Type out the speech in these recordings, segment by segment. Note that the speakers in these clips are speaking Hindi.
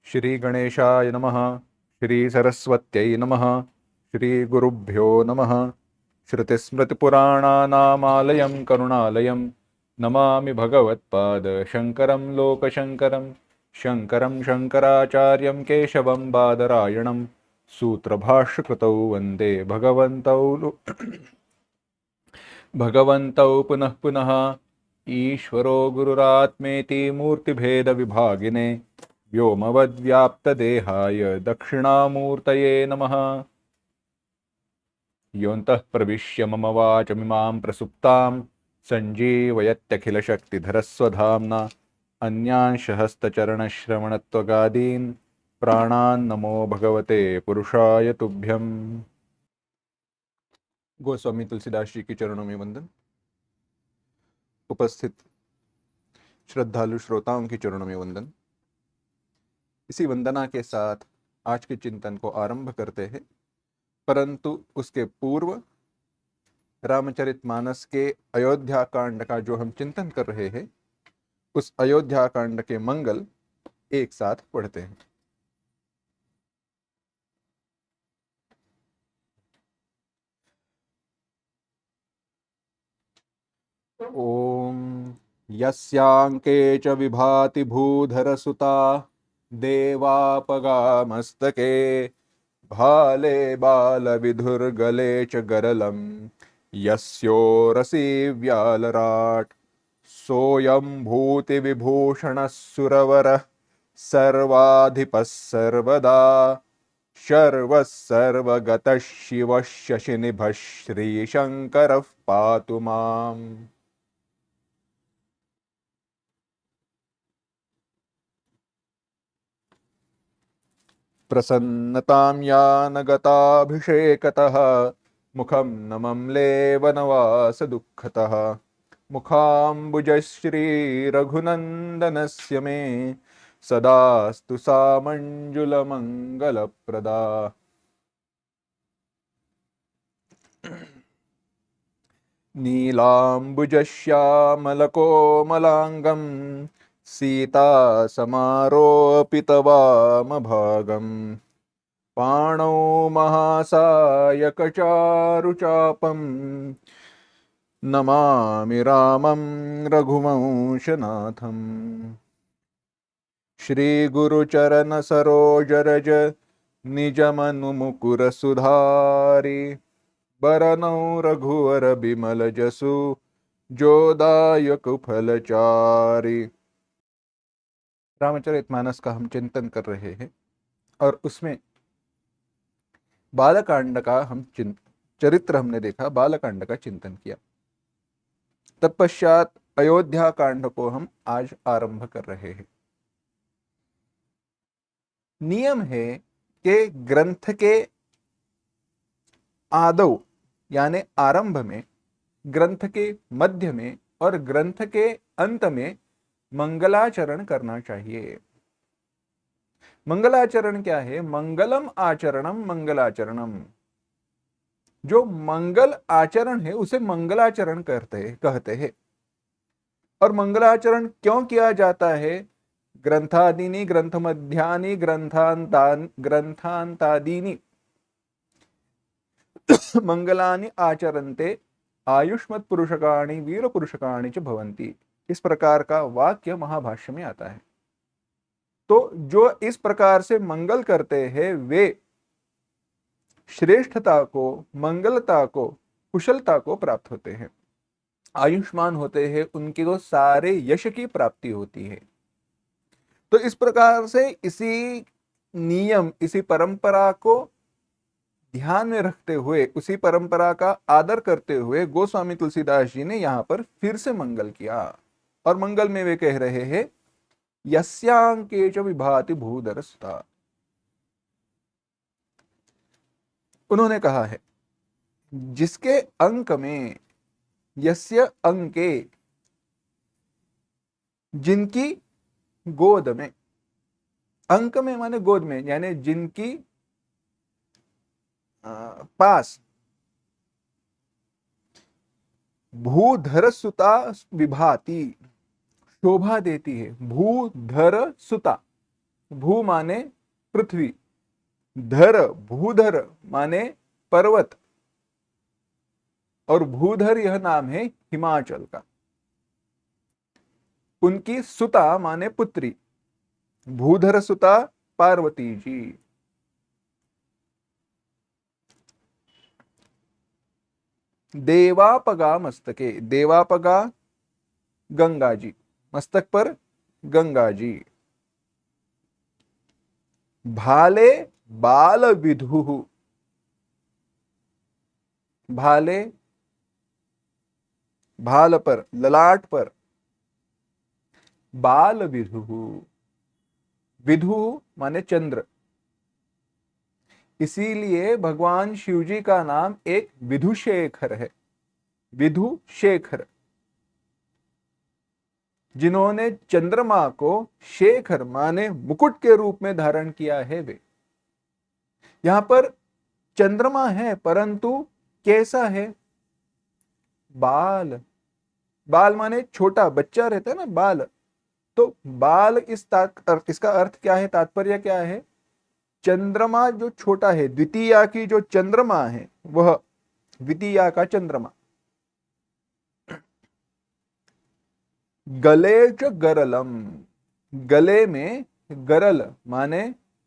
श्री गणेशाय नमः। श्री सरस्वत्यै नमः। श्री गुरुभ्यो नमः। श्रुतिस्मृतिपुराणानामालयं करुणालयं नमामि भगवत्पाद शङ्करं लोकशङ्करं। शङ्करं शङ्कराचार्यं केशवं बादरायणं सूत्रभाष्यकृतौ वन्दे भगवन्तौ पुनः पुनः। ईश्वरो गुरुरात्मेति मूर्तिभेदविभागिने व्योमवद्व्याप्तदेहाय दक्षिणामूर्तये नमः। योऽन्तः प्रविश्य मम वाचमिमां प्रसुप्तां सञ्जीवयत्यखिलशक्तिधरस्वधाम्ना अन्यांश हस्तचरणश्रवणत्वगादीन् प्राणान् नमो भगवते पुरुषाय तुभ्यम्। गोस्वामी तुलसीदास जी के चरणों में वंदन। उपस्थित श्रद्धालु श्रोताओं के चरणों में वंदन। इसी वंदना के साथ आज के चिंतन को आरंभ करते हैं, परंतु उसके पूर्व रामचरितमानस के अयोध्या कांड का जो हम चिंतन कर रहे हैं, उस अयोध्या कांड के मंगल एक साथ पढ़ते हैं। ओम यस्यांके च विभाति भूधरसुता देवापगा मस्तके भाले बालविधुर्गले च गरलं यस्योरसि व्यालराट् सोऽयं भूतिविभूषणः सुरवरः सर्वाधिपः सर्वदा शर्वः सर्वगतः शिवः शशिनिभः श्रीशङ्करः पातु माम्। प्रसन्नतां यानगताभिषेकतः मुखं नमम्ले वनवासदुःखतः मुखाम्बुजश्रीरघुनन्दनस्य मे सदास्तु सा मञ्जुलमङ्गलप्रदा। नीलाम्बुजश्यामलकोमलाङ्गं सीतासमारोपितवामभागम् पाणौ महासायकचारुचापं नमामि रामं रघुवंशनाथम्। श्रीगुरुचरणसरोजरज निजमनुमुकुरसुधारि बरनौ रघुवर बिमल जसु जोदायक फलचारि। रामचरितमानस का हम चिंतन कर रहे हैं और उसमें बालकांड का हम चरित्र हमने देखा, बालकांड का चिंतन किया। तत्पश्चात अयोध्या कांड को हम आज आरंभ कर रहे हैं। नियम है कि ग्रंथ के आदौ यानी आरंभ में, ग्रंथ के मध्य में और ग्रंथ के अंत में मंगलाचरण करना चाहिए। मंगलाचरण क्या है? मंगलम आचरणम मंगलाचरणम। जो मंगल आचरण है उसे मंगलाचरण कहते हैं। और मंगलाचरण क्यों किया जाता है? ग्रंथादीनि ग्रंथमध्यानि ग्रंथांतादीनि मंगलानि आचरन्ते आयुष्मत् पुरुषकाणि वीर पुरुषकाणि च भवन्ति। इस प्रकार का वाक्य महाभाष्य में आता है। तो जो इस प्रकार से मंगल करते हैं वे श्रेष्ठता को, मंगलता को, कुशलता को प्राप्त होते हैं, आयुष्मान होते हैं, उनके को सारे यश की प्राप्ति होती है। तो इस प्रकार से इसी नियम, इसी परंपरा को ध्यान में रखते हुए, उसी परंपरा का आदर करते हुए गोस्वामी तुलसीदास जी ने यहां पर फिर से मंगल किया। और मंगल में वे कह रहे हैं यस्यांके च विभाति भूधरसुता। उन्होंने कहा है जिसके अंक में, यस्य अंके, जिनकी गोद में, अंक में माने गोद में, यानी जिनकी पास भूधर सुता विभाति, शोभा देती है। भूधर सुता भू माने पृथ्वी, धर भूधर माने पर्वत, और भूधर यह नाम है हिमाचल का। उनकी सुता माने पुत्री, भूधर सुता पार्वती जी। देवापगा मस्तके, देवापगा गंगा जी, मस्तक पर गंगा जी। भाले बाल विधु, भाले भाल पर, ललाट पर, बाल विधु, विधु माने चंद्र, इसीलिए भगवान शिव जी का नाम एक विधुशेखर है, विधुशेखर, जिन्होंने चंद्रमा को शेखर माने मुकुट के रूप में धारण किया है वे। यहां पर चंद्रमा है, परंतु कैसा है? बाल, बाल माने छोटा बच्चा रहता है ना, बाल। तो बाल इसका अर्थ क्या है, तात्पर्य क्या है? चंद्रमा जो छोटा है, द्वितीया की जो चंद्रमा है वह, द्वितीया का चंद्रमा। गले च गरलम, गले में गरल माने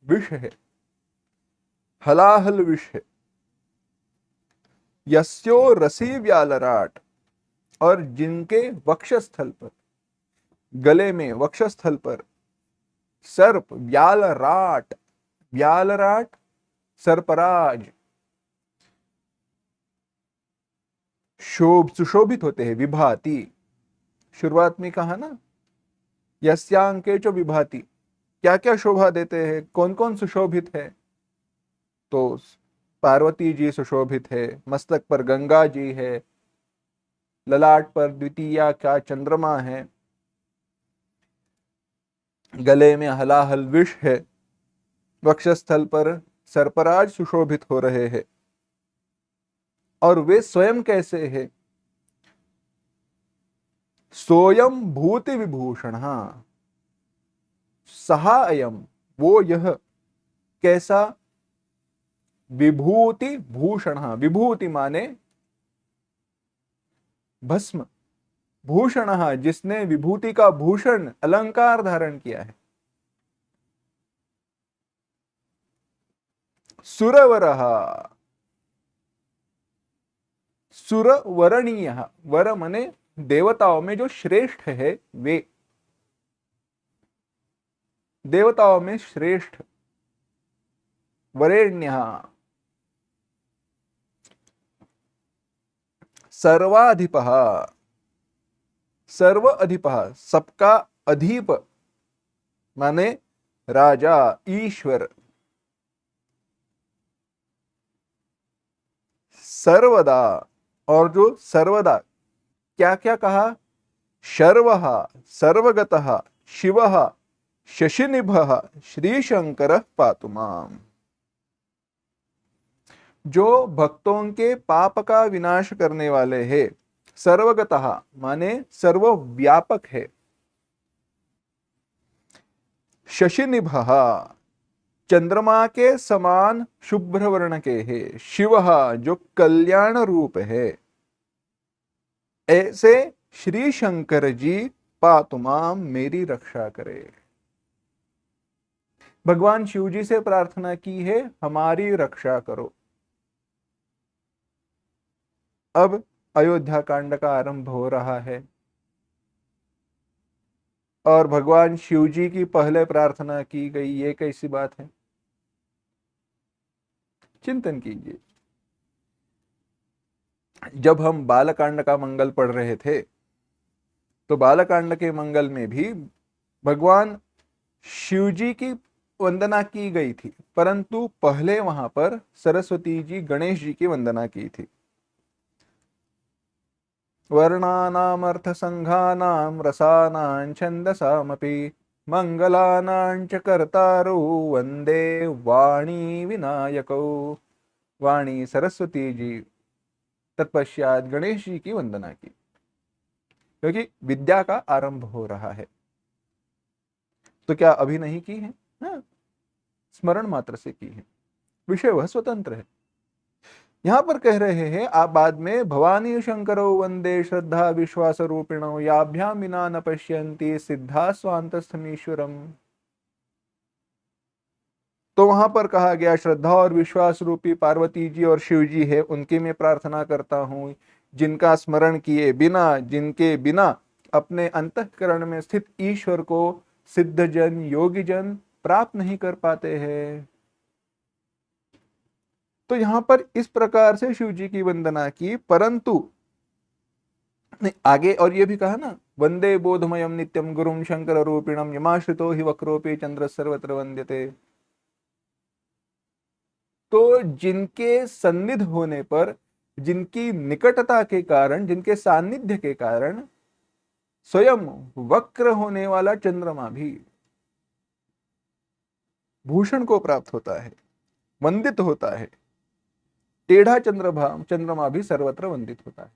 विष है, हलाहल विष है। यस्यो रसी व्यालराट, और जिनके वक्षस्थल पर, गले में वक्षस्थल पर सर्प, व्यालराट, व्यालराट सर्पराज, सुशोभित होते हैं, विभाति। शुरुआत में कहा ना, यस्यांके च विभाति, क्या क्या शोभा देते हैं, कौन कौन सुशोभित है? तो पार्वती जी सुशोभित है, मस्तक पर गंगा जी है, ललाट पर द्वितीया का चंद्रमा है, गले में हलाहल विष है, वक्षस्थल पर सर्पराज सुशोभित हो रहे हैं। और वे स्वयं कैसे हैं? सोयम भूति विभूषण, सहा अयम, वो यह, कैसा? विभूति भूषण, विभूति माने भस्म, भूषण जिसने विभूति का भूषण अलंकार धारण किया है। सुरवर, सुरवरणीय, वर मने देवताओं में जो श्रेष्ठ है वे, देवताओं में श्रेष्ठ, वरेण्य, सर्वाधिप, सर्व अधिप, सबका अधिप माने राजा, ईश्वर। सर्वदा, और जो सर्वदा, क्या क्या कहा? शर्वः सर्वगतः शिवः शशिनिभः श्रीशंकर पातु माम। जो भक्तों के पाप का विनाश करने वाले हैं, सर्वगतः माने सर्वव्यापक है, शशिनिभः चंद्रमा के समान शुभ्र वर्ण के है, शिवः जो कल्याण रूप है, ऐसे श्री शंकर जी पातु माम, मेरी रक्षा करे। भगवान शिव जी से प्रार्थना की है, हमारी रक्षा करो। अब अयोध्या कांड का आरंभ हो रहा है, और भगवान शिव जी की पहले प्रार्थना की गई, ये कैसी बात है? चिंतन कीजिए। जब हम बालकांड का मंगल पढ़ रहे थे, तो बालकांड के मंगल में भी भगवान शिव जी की वंदना की गई थी, परंतु पहले वहां पर सरस्वती जी, गणेश जी की वंदना की थी। वर्णानाम अर्थ संघानाम रसानां छंदसामपि मंगलानां च कर्तारो वंदे वाणी विनायको। वाणी सरस्वती जी, तत्पश्चात गणेश जी की वंदना की, क्योंकि विद्या का आरंभ हो रहा है। तो क्या अभी नहीं की है? हाँ, स्मरण मात्र से की है, विषय वह स्वतंत्र है। यहां पर कह रहे हैं आप बाद में, भवानी शंकरो वंदे श्रद्धा विश्वास रूपिणो याभ्याम विना न पश्यन्ति सिद्धा स्वांतस्थमीश्वरम। तो वहां पर कहा गया श्रद्धा और विश्वास रूपी पार्वती जी और शिव जी है, उनकी मैं प्रार्थना करता हूं, जिनका स्मरण किए बिना, जिनके बिना अपने अंतःकरण में स्थित ईश्वर को सिद्ध जन योगी जन प्राप्त नहीं कर पाते हैं। तो यहां पर इस प्रकार से शिव जी की वंदना की, परंतु नहीं आगे और ये भी कहा ना, वंदे बोधमयम नित्यम गुरुम शंकर रूपिणम यमाश्रितो हि वक्रोपि चंद्र सर्वत्र वंद्यते। तो जिनके सन्निध होने पर, जिनकी निकटता के कारण, जिनके सान्निध्य के कारण स्वयं वक्र होने वाला चंद्रमा भी भूषण को प्राप्त होता है, वंदित होता है, टेढ़ा चंद्रमा भी सर्वत्र वंदित होता है,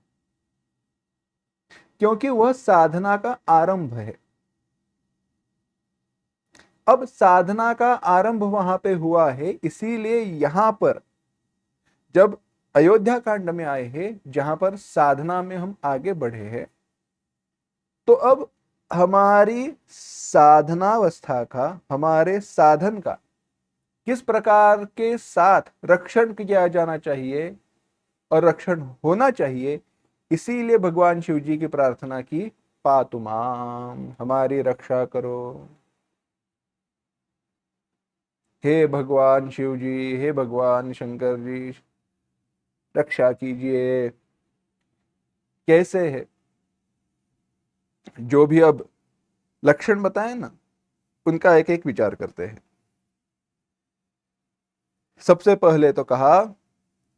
क्योंकि वह साधना का आरंभ है। अब साधना का आरंभ वहां पे हुआ है, इसीलिए यहां पर जब अयोध्या कांड में आए हैं, जहां पर साधना में हम आगे बढ़े हैं, तो अब हमारी साधनावस्था का, हमारे साधन का किस प्रकार के साथ रक्षण किया जाना चाहिए और रक्षण होना चाहिए, इसीलिए भगवान शिव जी की प्रार्थना की, पातु माम, हमारी रक्षा करो। हे भगवान शिव जी, हे भगवान शंकर जी, रक्षा कीजिए। कैसे है, जो भी अब लक्षण बताए ना, उनका एक एक विचार करते हैं। सबसे पहले तो कहा,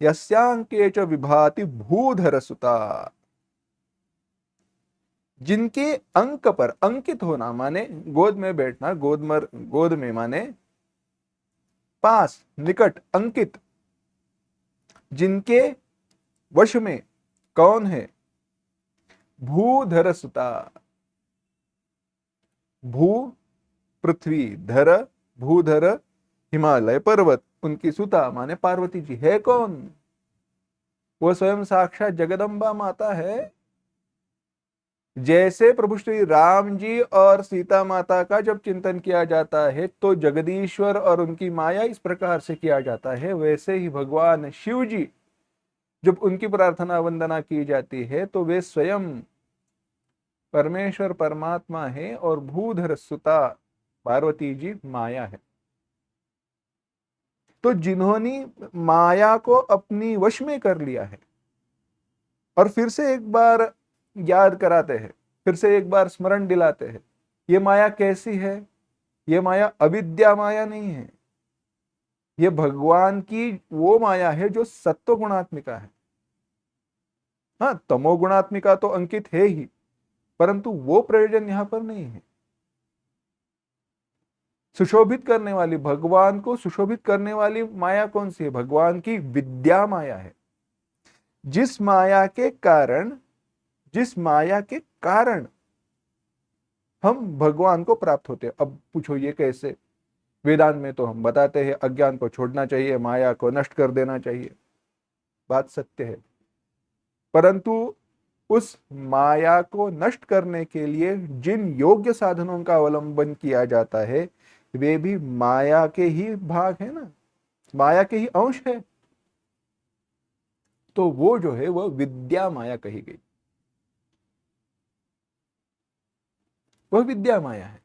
यस्यांके च विभाति भूधर सुता, जिनके अंक पर, अंकित होना माने गोद में बैठना, गोद में माने पास, निकट, अंकित, जिनके वश में कौन है, भूधर सुता। भू पृथ्वी, धर भूधर हिमालय पर्वत, उनकी सुता माने पार्वती जी है कौन, वो स्वयं साक्षात जगदम्बा माता है। जैसे प्रभु श्री राम जी और सीता माता का जब चिंतन किया जाता है तो जगदीश्वर और उनकी माया इस प्रकार से किया जाता है, वैसे ही भगवान शिव जी जब उनकी प्रार्थना वंदना की जाती है तो वे स्वयं परमेश्वर परमात्मा है और भूधर सुता पार्वती जी माया है। तो जिन्होंने माया को अपनी वश में कर लिया है, और फिर से एक बार याद कराते हैं, फिर से एक बार स्मरण दिलाते हैं, ये माया कैसी है, ये माया अविद्या माया नहीं है, ये भगवान की वो माया है जो सत्व गुणात्मिका है। हाँ, तमो गुणात्मिका तो अंकित है ही, परंतु वो प्रयोजन यहां पर नहीं है। सुशोभित करने वाली, भगवान को सुशोभित करने वाली माया कौन सी है, भगवान की विद्या माया है। जिस माया के कारण, जिस माया के कारण हम भगवान को प्राप्त होते हैं। अब पूछो ये कैसे, वेदांत में तो हम बताते हैं अज्ञान को छोड़ना चाहिए, माया को नष्ट कर देना चाहिए, बात सत्य है, परंतु उस माया को नष्ट करने के लिए जिन योग्य साधनों का अवलंबन किया जाता है, वे भी माया के ही भाग है ना, माया के ही अंश है। तो वो जो है वह विद्या माया कही गई, वह विद्या माया है,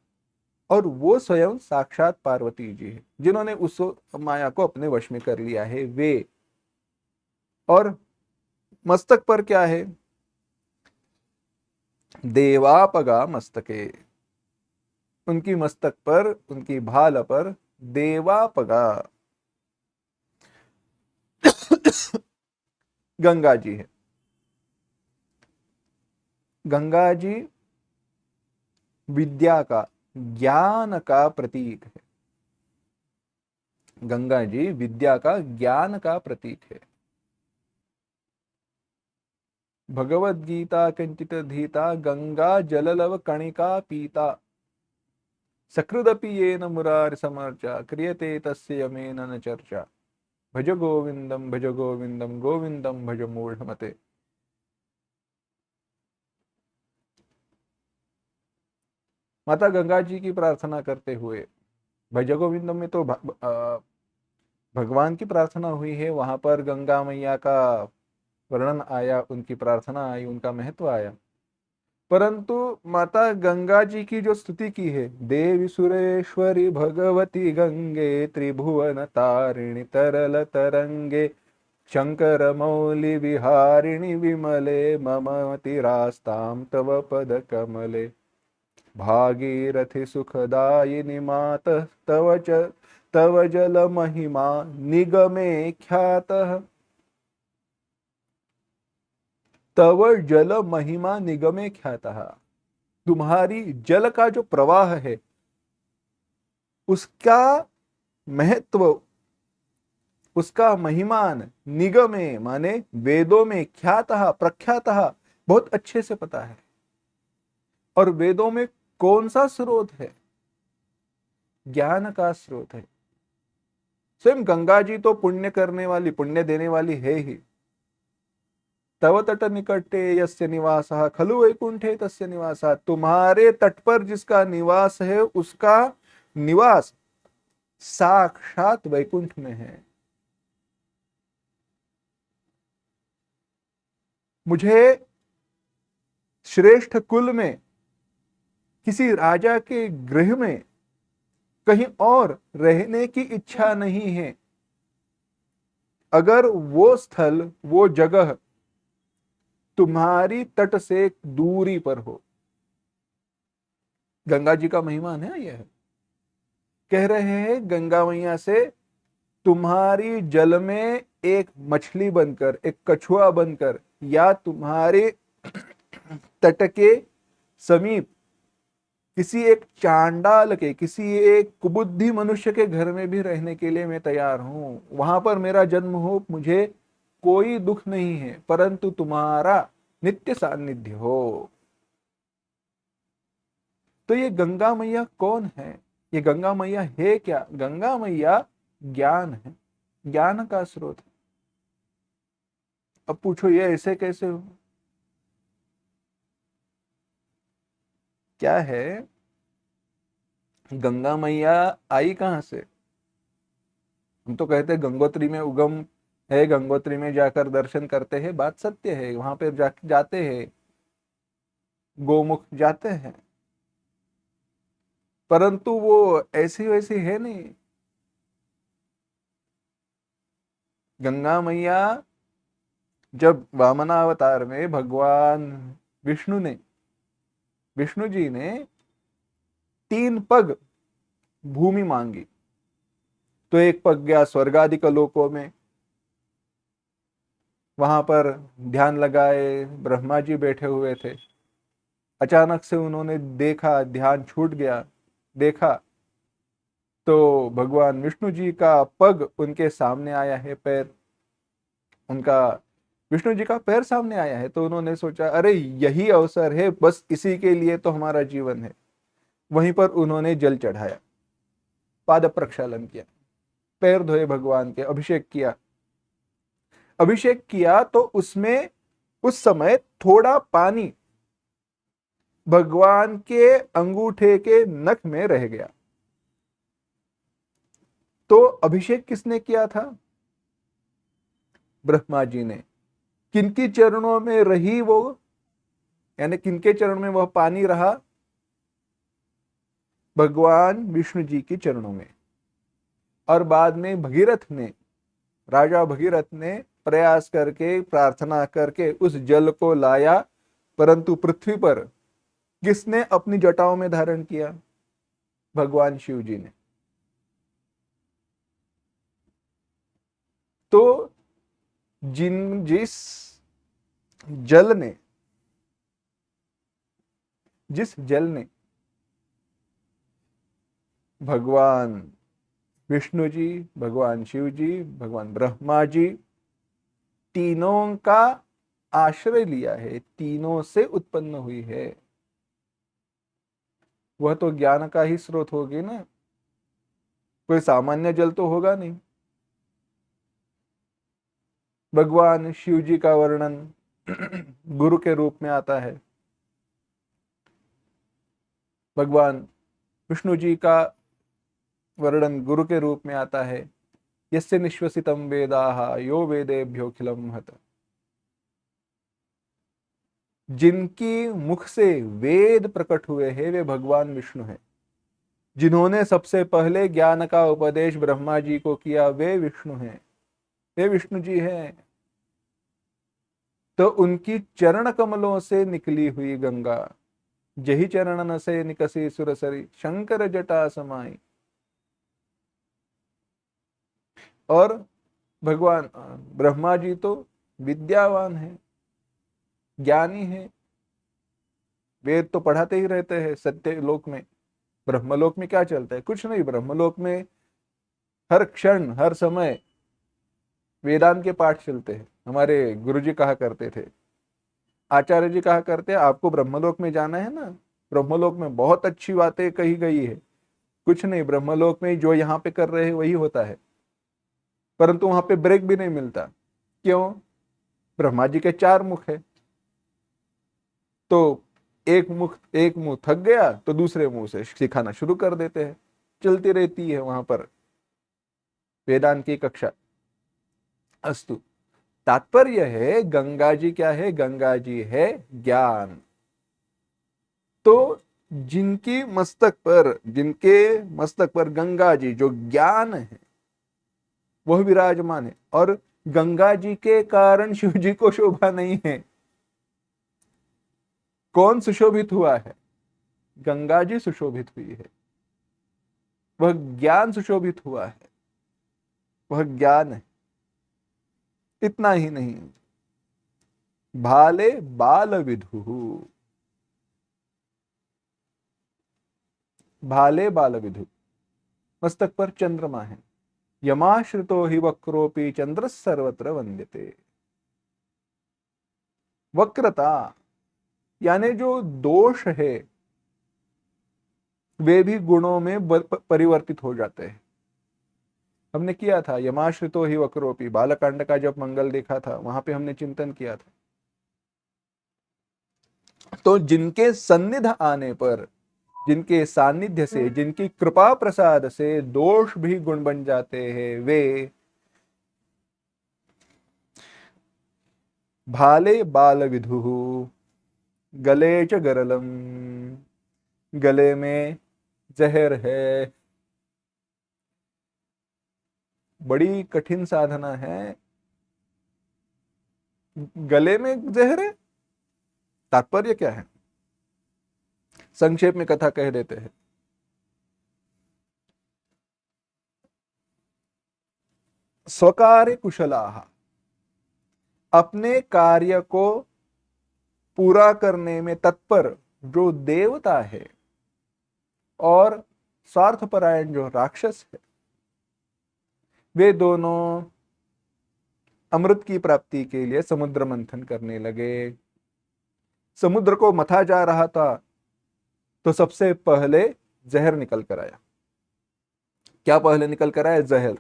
और वो स्वयं साक्षात पार्वती जी है जिन्होंने उस माया को अपने वश में कर लिया है वे। और मस्तक पर क्या है, देवापगा मस्तके, उनकी मस्तक पर, उनकी भाल पर देवापगा गंगा जी है। गंगा जी विद्या का, ज्ञान का प्रतीक है। गंगा जी विद्या का, ज्ञान का प्रतीक है। भगवद गीता किंचित धीता गंगा जललव कणिका पीता, सकृदपि येन मुरारि समर्चा क्रियते तस्य यमेन न चर्चा। भज गोविंदम गोविंदम भज मूढ़मते। माता गंगा जी की प्रार्थना करते हुए भज गोविंदम में तो भगवान की प्रार्थना हुई है, वहां पर गंगा मैया का वर्णन आया, उनकी प्रार्थना आई, उनका महत्व आया। परंतु माता गंगा जी की जो स्तुति की है, देवी सुरेश्वरी भगवती गंगे त्रिभुवन तारिणी तरल तरंगे शंकर मौलि विहारिणि विमले ममतिरास्तां तव पद कमले भागीरथि सुखदायिनि मातः तव जल महिमा निगमे ख्यातः। तव जल महिमा निगमे ख्यातः। तुम्हारी जल का जो प्रवाह है उसका महत्व, उसका महिमान निगमे माने वेदों में, ख्यातः प्रख्यातः बहुत अच्छे से पता है। और वेदों में कौन सा स्रोत है? ज्ञान का स्रोत है। स्वयं गंगा जी तो पुण्य करने वाली, पुण्य देने वाली है ही। तव तट निकटे यस्य निवासः खलु वैकुंठे तस्य निवासः। तुम्हारे तट पर जिसका निवास है उसका निवास साक्षात वैकुंठ में है। मुझे श्रेष्ठ कुल में किसी राजा के गृह में कहीं और रहने की इच्छा नहीं है, अगर वो स्थल, वो जगह तुम्हारी तट से दूरी पर हो। गंगा जी का महिमान है यह। कह रहे हैं गंगा मैया से, तुम्हारी जल में एक मछली बनकर, एक कछुआ बनकर, या तुम्हारे तट के समीप किसी एक चांडाल के, किसी एक कुबुद्धि मनुष्य के घर में भी रहने के लिए मैं तैयार हूं। वहां पर मेरा जन्म हो, मुझे कोई दुख नहीं है, परंतु तुम्हारा नित्य सानिध्य हो। तो ये गंगा मैया कौन है? ये गंगा मैया है क्या? गंगा मैया ज्ञान है, ज्ञान का स्रोत है। अब पूछो ये ऐसे कैसे हो? क्या है, गंगा मैया आई कहां से? हम तो कहते हैं गंगोत्री में उगम है, गंगोत्री में जाकर दर्शन करते हैं, बात सत्य है, वहां पर जाते हैं, गोमुख जाते हैं, परंतु वो ऐसी वैसी है नहीं। गंगा मैया जब वामनावतार में भगवान विष्णु ने, विष्णु जी ने 3 पग भूमि मांगी, तो एक पग गया स्वर्गादिक लोकों में, वहां पर ध्यान लगाए, ब्रह्मा जी बैठे हुए थे। अचानक से उन्होंने देखा, ध्यान छूट गया, देखा तो भगवान विष्णु जी का पग उनके सामने आया है, पैर उनका, विष्णु जी का पैर सामने आया है। तो उन्होंने सोचा अरे यही अवसर है, बस इसी के लिए तो हमारा जीवन है। वहीं पर उन्होंने जल चढ़ाया, पाद प्रक्षालन किया, पैर धोए भगवान के, अभिषेक किया। अभिषेक किया तो उसमें उस समय थोड़ा पानी भगवान के अंगूठे के नख में रह गया। तो अभिषेक किसने किया था? ब्रह्मा जी ने। किनकी चरणों में रही वो, यानी किनके चरण में वह पानी रहा? भगवान विष्णु जी की चरणों में। और बाद में भगीरथ ने, राजा भगीरथ ने प्रयास करके, प्रार्थना करके उस जल को लाया, परंतु पृथ्वी पर किसने अपनी जटाओं में धारण किया? भगवान शिव जी ने। तो जिस जल ने, जिस जल ने भगवान विष्णु जी, भगवान शिव जी, भगवान ब्रह्मा जी तीनों का आश्रय लिया है, तीनों से उत्पन्न हुई है, वह तो ज्ञान का ही स्रोत होगी ना, कोई सामान्य जल तो होगा नहीं। भगवान शिव जी का वर्णन गुरु के रूप में आता है, भगवान विष्णु जी का वर्णन गुरु के रूप में आता है। यस्य निश्वसितम वेदाः यो वेदेभ्योऽखिलं महत्। जिनकी मुख से वेद प्रकट हुए हैं वे भगवान विष्णु हैं। जिन्होंने सबसे पहले ज्ञान का उपदेश ब्रह्मा जी को किया वे विष्णु हैं, वे विष्णु जी हैं। तो उनकी चरण कमलों से निकली हुई गंगा, जही चरणन से निकसी सुरसरी शंकर जटा समाई। और भगवान ब्रह्मा जी तो विद्यावान है, ज्ञानी है, वेद तो पढ़ाते ही रहते हैं सत्य लोक में। ब्रह्मलोक में क्या चलता है? कुछ नहीं। ब्रह्मलोक में हर क्षण हर समय वेदांत के पाठ चलते हैं। हमारे गुरुजी कहा करते थे, आचार्य जी कहा करते हैं, आपको ब्रह्मलोक में जाना है ना, ब्रह्मलोक में बहुत अच्छी बातें कही गई है। कुछ नहीं, ब्रह्मलोक में जो यहाँ पे कर रहे हैं वही होता है, परंतु वहां पे ब्रेक भी नहीं मिलता। क्यों? ब्रह्मा जी के 4 मुख है, तो एक मुंह थक गया तो दूसरे मुंह से सिखाना शुरू कर देते हैं, चलती रहती है वहां पर वेदांत की कक्षा। अस्तु, तात्पर्य है गंगा जी क्या है? गंगा जी है ज्ञान। तो जिनके मस्तक पर गंगा जी जो ज्ञान है वह विराजमान है, और गंगा जी के कारण शिव जी को शोभा नहीं है। कौन सुशोभित हुआ है? गंगा जी सुशोभित हुई है, वह ज्ञान सुशोभित हुआ है, वह ज्ञान है। इतना ही नहीं, भाले बाल विधु, भाले बाल विधु, मस्तक पर चंद्रमा है। यमाश्रितो हि वक्रोपि चंद्र सर्वत्र वंद्यते। वक्रता यानी जो दोष है वे भी गुणों में परिवर्तित हो जाते हैं। हमने किया था यमाश्रितो ही वक्रोपी, बालकांड का जब मंगल देखा था वहां पे हमने चिंतन किया था। तो जिनके सन्निध आने पर, जिनके सानिध्य से, जिनकी कृपा प्रसाद से दोष भी गुण बन जाते हैं, वे भाले बाल विधु, गले च गरलम, गले में जहर है। बड़ी कठिन साधना है, गले में जहर है। तात्पर्य क्या है? संक्षेप में कथा कह देते हैं। स्वकार्य कुशलाः, अपने कार्य को पूरा करने में तत्पर जो देवता है और स्वार्थपरायण जो राक्षस है, वे दोनों अमृत की प्राप्ति के लिए समुद्र मंथन करने लगे। समुद्र को मथा जा रहा था तो सबसे पहले जहर निकल कर आया। क्या पहले निकल कर आया? जहर।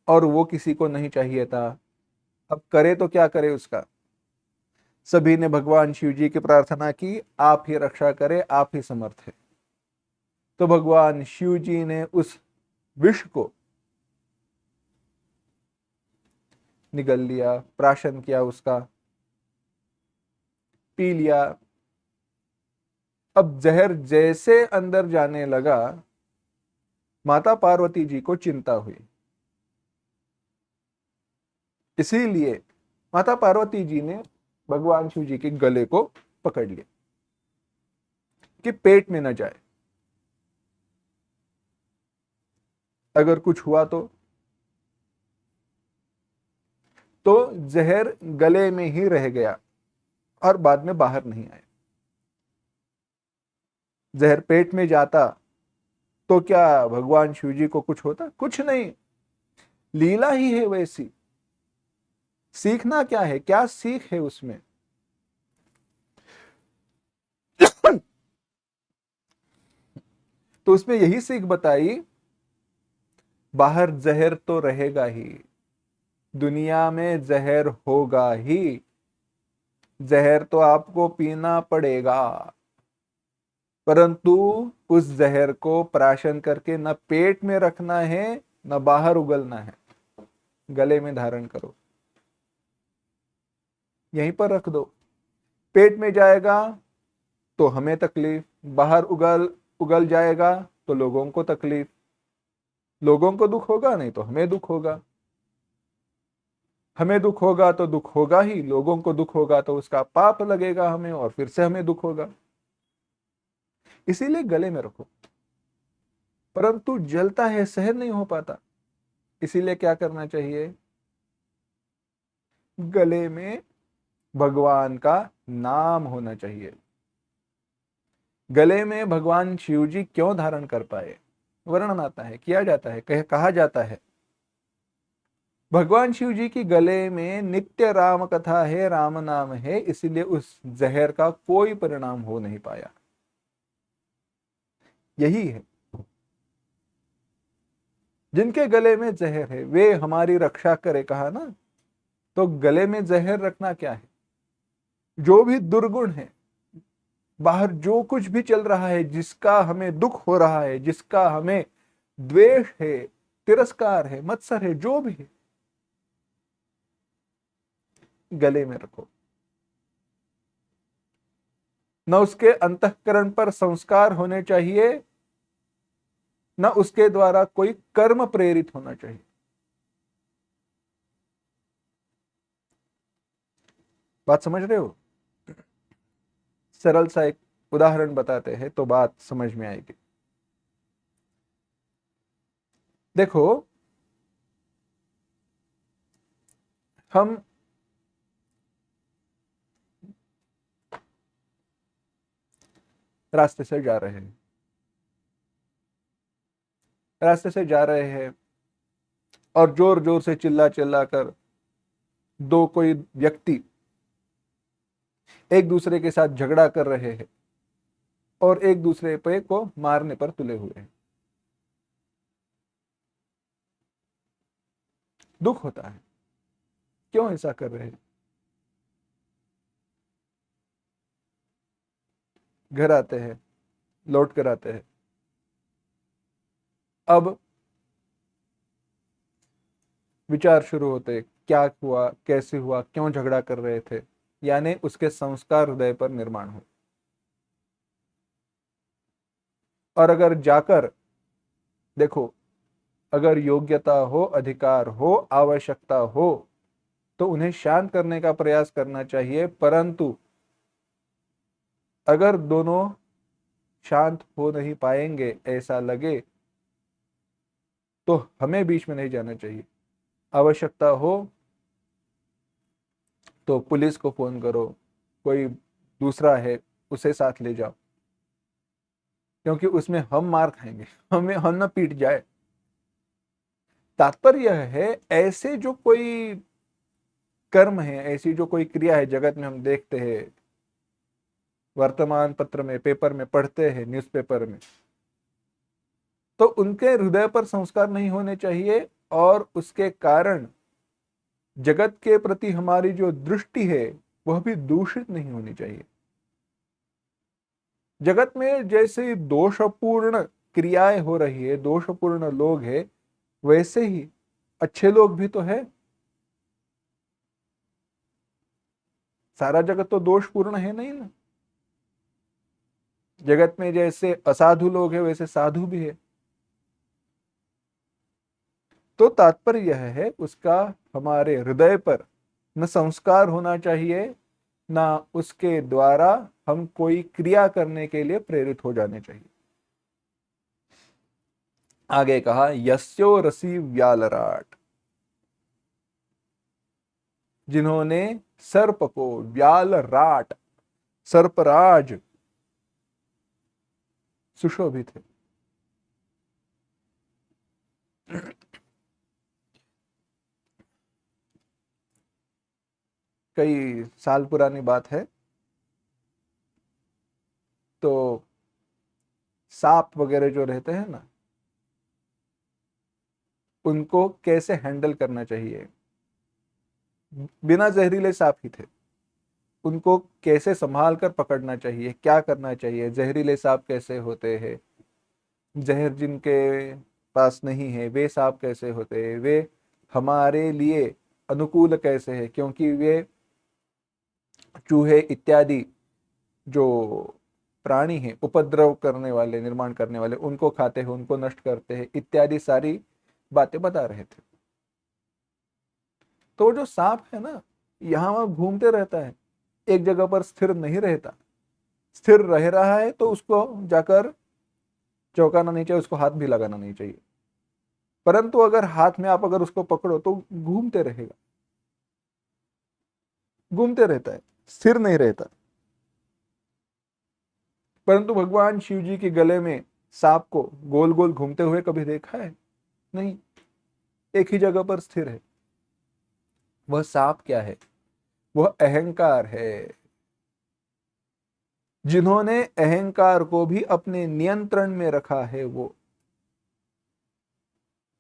और वो किसी को नहीं चाहिए था। अब करे तो क्या करे उसका? सभी ने भगवान शिव जी की प्रार्थना की, आप ही रक्षा करे, आप ही समर्थ है। तो भगवान शिव जी ने उस विष को निगल लिया, प्राशन किया, उसका पी लिया। अब जहर जैसे अंदर जाने लगा, माता पार्वती जी को चिंता हुई। इसीलिए माता पार्वती जी ने भगवान शिव जी के गले को पकड़ लिया कि पेट में न जाए, अगर कुछ हुआ तो जहर गले में ही रह गया और बाद में बाहर नहीं आया। जहर पेट में जाता तो क्या भगवान शिव जी को कुछ होता? कुछ नहीं। लीला ही है वैसी। सीखना क्या है? क्या सीख है उसमें? तो उसमें यही सीख बताई, बाहर जहर तो रहेगा ही, दुनिया में जहर होगा ही, जहर तो आपको पीना पड़ेगा, परंतु उस जहर को प्राशन करके न पेट में रखना है न बाहर उगलना है, गले में धारण करो, यहीं पर रख दो। पेट में जाएगा तो हमें तकलीफ, बाहर उगल उगल जाएगा तो लोगों को तकलीफ, लोगों को दुख होगा नहीं तो हमें दुख होगा, हमें दुख होगा तो दुख होगा ही, लोगों को दुख होगा तो उसका पाप लगेगा हमें और फिर से हमें दुख होगा। इसीलिए गले में रखो, परंतु जलता है, सहन नहीं हो पाता, इसीलिए क्या करना चाहिए, गले में भगवान का नाम होना चाहिए। गले में भगवान शिव जी क्यों धारण कर पाए, वर्णन आता है, किया जाता है, कहा जाता है, भगवान शिव जी की गले में नित्य राम कथा है, राम नाम है, इसीलिए उस जहर का कोई परिणाम हो नहीं पाया। यही है, जिनके गले में जहर है वे हमारी रक्षा करे, कहा ना। तो गले में जहर रखना क्या है, जो भी दुर्गुण है, बाहर जो कुछ भी चल रहा है, जिसका हमें दुख हो रहा है, जिसका हमें द्वेष है, तिरस्कार है, मत्सर है, जो भी है, गले में रखो। न उसके अंतःकरण पर संस्कार होने चाहिए, न उसके द्वारा कोई कर्म प्रेरित होना चाहिए। बात समझ रहे हो? सरल सा एक उदाहरण बताते हैं तो बात समझ में आएगी। देखो, हम रास्ते से जा रहे हैं, रास्ते से जा रहे हैं और जोर जोर से चिल्ला चिल्ला कर दो कोई व्यक्ति एक दूसरे के साथ झगड़ा कर रहे हैं और एक दूसरे पे को मारने पर तुले हुए हैं। दुख होता है, क्यों ऐसा कर रहे हैं। घर आते हैं, लौट कर आते हैं, अब विचार शुरू होते, क्या हुआ, कैसे हुआ, क्यों झगड़ा कर रहे थे, यानी उसके संस्कार हृदय पर निर्माण हो। और अगर जाकर देखो, अगर योग्यता हो, अधिकार हो, आवश्यकता हो तो उन्हें शांत करने का प्रयास करना चाहिए, परंतु अगर दोनों शांत हो नहीं पाएंगे, ऐसा लगे, तो हमें बीच में नहीं जाना चाहिए। आवश्यकता हो तो पुलिस को फोन करो, कोई दूसरा है उसे साथ ले जाओ, क्योंकि उसमें हम मार खाएंगे, हमें हम ना पीट जाए। तात्पर्य यह है, ऐसे जो कोई कर्म है, ऐसी जो कोई क्रिया है जगत में हम देखते हैं, वर्तमान पत्र में, पेपर में पढ़ते हैं, न्यूज़पेपर में, तो उनके हृदय पर संस्कार नहीं होने चाहिए और उसके कारण जगत के प्रति हमारी जो दृष्टि है वह भी दूषित नहीं होनी चाहिए। जगत में जैसे दोषपूर्ण क्रियाएं हो रही है, दोषपूर्ण लोग हैं, वैसे ही अच्छे लोग भी तो है। सारा जगत तो दोषपूर्ण है नहीं ना। जगत में जैसे असाधु लोग हैं वैसे साधु भी है। तो तात्पर्य यह है उसका, हमारे हृदय पर न संस्कार होना चाहिए, ना उसके द्वारा हम कोई क्रिया करने के लिए प्रेरित हो जाने चाहिए। आगे कहा, यस्यो रसी व्यालराट, जिन्होंने सर्प को, व्यालराट सर्पराज सुशोभित है। कई साल पुरानी बात है, तो सांप वगैरह जो रहते हैं ना, उनको कैसे हैंडल करना चाहिए। बिना जहरीले सांप ही थे, उनको कैसे संभाल कर पकड़ना चाहिए, क्या करना चाहिए, जहरीले सांप कैसे होते हैं, जहर जिनके पास नहीं है वे सांप कैसे होते हैं, वे हमारे लिए अनुकूल कैसे है, क्योंकि वे चूहे इत्यादि जो प्राणी हैं, उपद्रव करने वाले, निर्माण करने वाले, उनको खाते हैं, उनको नष्ट करते हैं, इत्यादि सारी बातें बता रहे थे। तो जो सांप है ना, यहां वहां घूमते रहता है, एक जगह पर स्थिर नहीं रहता। स्थिर रह रहा है तो उसको जाकर चौंकाना नहीं चाहिए, उसको हाथ भी लगाना नहीं चाहिए। परंतु अगर हाथ में आप अगर उसको पकड़ो तो घूमते रहेगा, घूमते रहता है, स्थिर नहीं रहता। परंतु भगवान शिव जी के गले में सांप को गोल गोल घूमते हुए कभी देखा है? नहीं, एक ही जगह पर स्थिर है। वह सांप क्या है? वह अहंकार है। जिन्होंने अहंकार को भी अपने नियंत्रण में रखा है, वो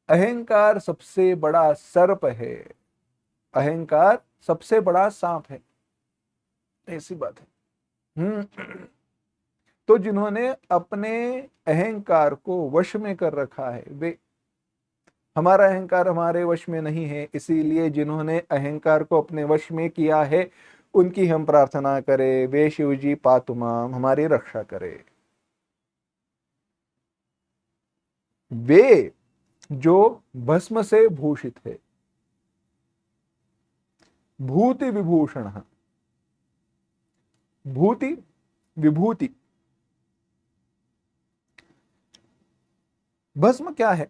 अहंकार सबसे बड़ा सर्प है, अहंकार सबसे बड़ा सांप है, ऐसी बात है। तो जिन्होंने अपने अहंकार को वश में कर रखा है, वे, हमारा अहंकार हमारे वश में नहीं है, इसीलिए जिन्होंने अहंकार को अपने वश में किया है, उनकी हम प्रार्थना करें, वे शिव जी पातुमाम, हमारी रक्षा करे। वे जो भस्म से भूषित है, भूति विभूषण, भूति विभूति। भस्म क्या है?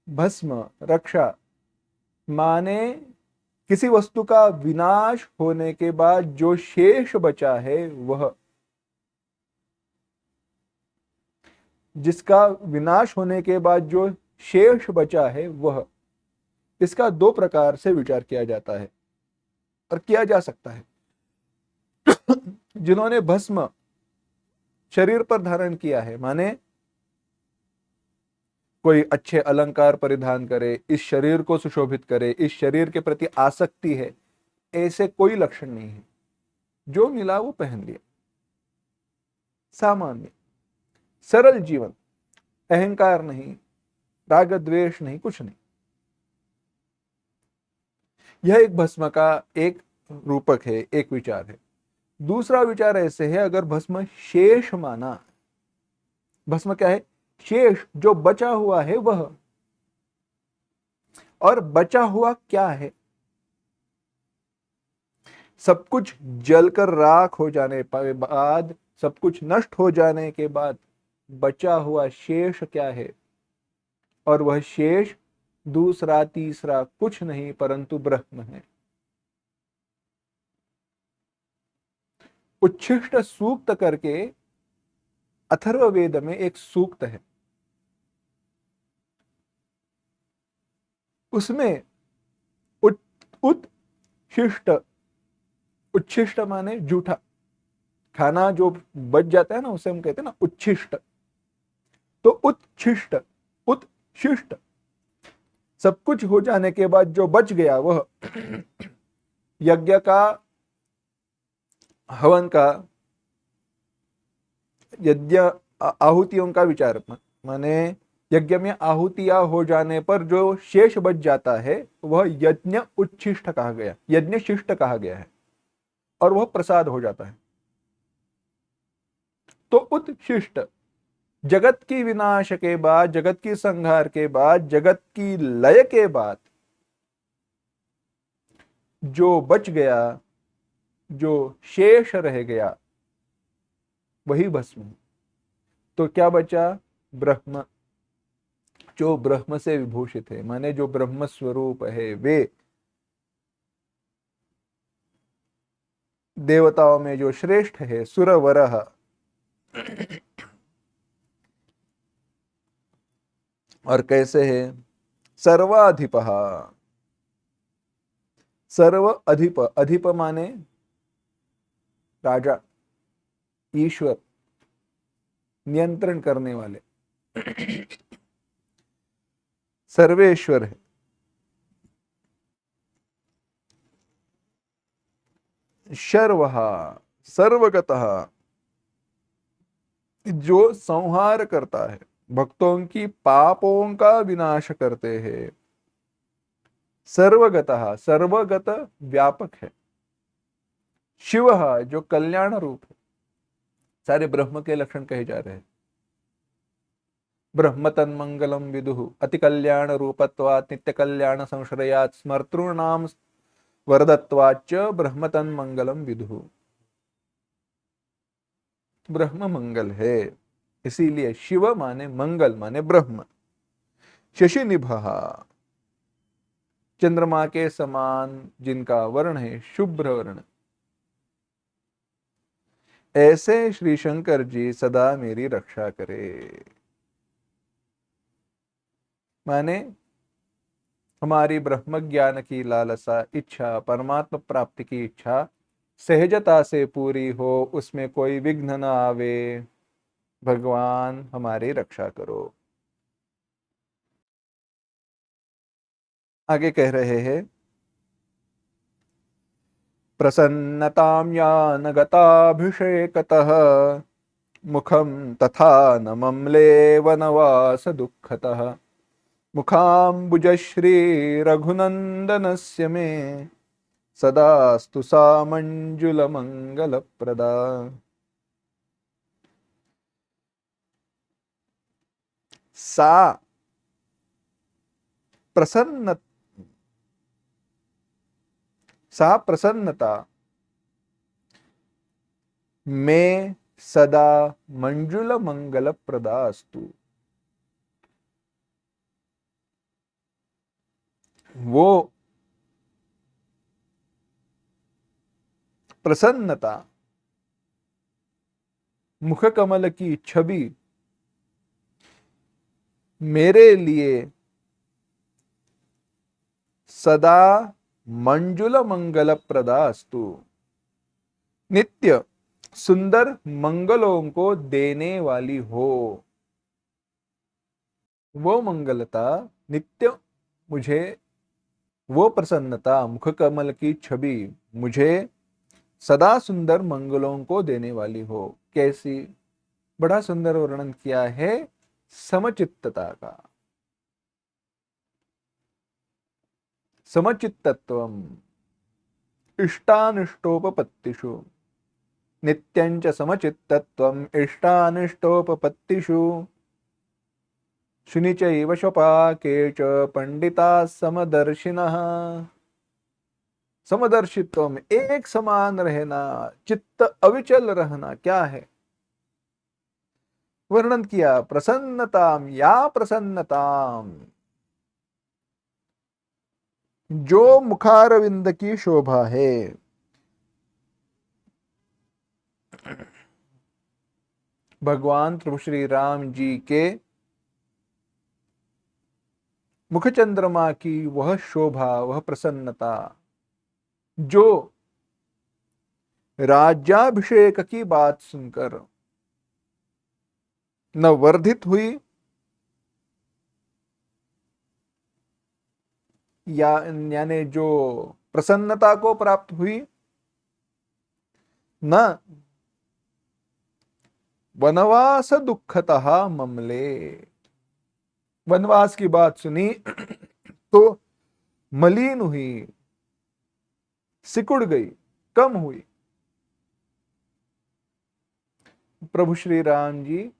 भस्म रक्षा माने किसी वस्तु का विनाश होने के बाद जो शेष बचा है वह, जिसका विनाश होने के बाद जो शेष बचा है वह, इसका दो प्रकार से विचार किया जाता है और किया जा सकता है। जिन्होंने भस्म शरीर पर धारण किया है, माने कोई अच्छे अलंकार परिधान करे, इस शरीर को सुशोभित करे, इस शरीर के प्रति आसक्ति है, ऐसे कोई लक्षण नहीं है, जो मिला वो पहन लिया, सामान्य सरल जीवन, अहंकार नहीं, राग द्वेष नहीं, कुछ नहीं। यह एक भस्म का एक रूपक है, एक विचार है। दूसरा विचार ऐसे है, अगर भस्म शेष माना, भस्म क्या है? शेष, जो बचा हुआ है वह, और बचा हुआ क्या है? सब कुछ जलकर राख हो जाने के बाद, सब कुछ नष्ट हो जाने के बाद बचा हुआ शेष क्या है? और वह शेष दूसरा तीसरा कुछ नहीं परंतु ब्रह्म है। उच्छिष्ट सूक्त करके अथर्ववेद में एक सूक्त है, उसमें उत्शिष्ट, उच्छिष्ट माने जूठा खाना जो बच जाता है ना, उसे हम कहते हैं ना उच्छिष्ट। तो उच्छिष्ट, उत्शिष्ट, सब कुछ हो जाने के बाद जो बच गया वह यज्ञ का, हवन का, यज्ञ आहुतियों का विचार, माने यज्ञ में आहुतियां हो जाने पर जो शेष बच जाता है वह यज्ञ उच्छिष्ट कहा गया, यज्ञ शिष्ट कहा गया है, और वह प्रसाद हो जाता है। तो उत्शिष्ट, जगत की विनाश के बाद, जगत की संहार के बाद, जगत की लय के बाद जो बच गया, जो शेष रह गया, वही भस्म है। तो क्या बचा? ब्रह्म, जो ब्रह्म से विभूषित है, माने जो ब्रह्म स्वरूप है, वे देवताओं में जो श्रेष्ठ है, सुरवरः, और कैसे है? सर्वाधिपः, सर्व अधिप, अधिप माने राजा, ईश्वर, नियंत्रण करने वाले सर्वेश्वर है। शर्वः सर्वगतः, जो संहार करता है, भक्तों की पापों का विनाश करते हैं। सर्वगतः, सर्वगत व्यापक है। शिवः, जो कल्याण रूप है। सारे ब्रह्म के लक्षण कहे जा रहे हैं। ब्रह्म तन्मंगलम विदुः अति कल्याण रूपत्वात् नित्य कल्याण संश्रयात् स्मर्तॄणाम वरदत्वाच्च ब्रह्म तन्मंगलम विदुः। ब्रह्म मंगल है, इसीलिए शिव माने मंगल माने ब्रह्म। शशि निभः, चंद्रमा के समान जिनका वर्ण है शुभ्र वर्ण, ऐसे श्री शंकर जी सदा मेरी रक्षा करे। माने हमारी ब्रह्म ज्ञान की लालसा, इच्छा, परमात्मा प्राप्ति की इच्छा सहजता से पूरी हो, उसमें कोई विघ्न न आवे। भगवान हमारी रक्षा करो। आगे कह रहे हैं, प्रसन्नतां यान गताभिषेकतः मुखम तथा न मम्ले वनवास दुःखतः मुखाम्बुजश्री रघुनंदनस्य मे सदास्तु सा मंजुलमंगलप्रदा। सा प्रसन्न, सा प्रसन्नता में सदा मंजुल मंगल प्रदास्तु। वो प्रसन्नता, मुख कमल की छवि मेरे लिए सदा मंजुल मंगल प्रदास्तु, नित्य सुंदर मंगलों को देने वाली हो। वो मंगलता नित्य मुझे, वो प्रसन्नता मुख कमल की छवि मुझे सदा सुंदर मंगलों को देने वाली हो। कैसी? बड़ा सुंदर वर्णन किया है समचित्तता का। समचित्तत्वम् इष्टानिष्टोपपत्तिषु, नित्यञ्च समचित्तत्वम् इष्टानिष्टोपपत्तिषु शुनि चैव शपाके च पंडिता समदर्शिनः। समदर्शित्व में एक समान रहना, चित्त अविचल रहना क्या है? वर्णन किया प्रसन्नताम, या प्रसन्नताम जो मुखारविंद की शोभा है। भगवान प्रभु श्री राम जी के मुख चंद्रमा की वह शोभा, वह प्रसन्नता जो राज्याभिषेक की बात सुनकर न वर्धित हुई या यानी जो प्रसन्नता को प्राप्त हुई, न वनवास दुखतः ममले, वनवास की बात सुनी तो मलिन हुई, सिकुड़ गई, कम हुई। प्रभु श्री राम जी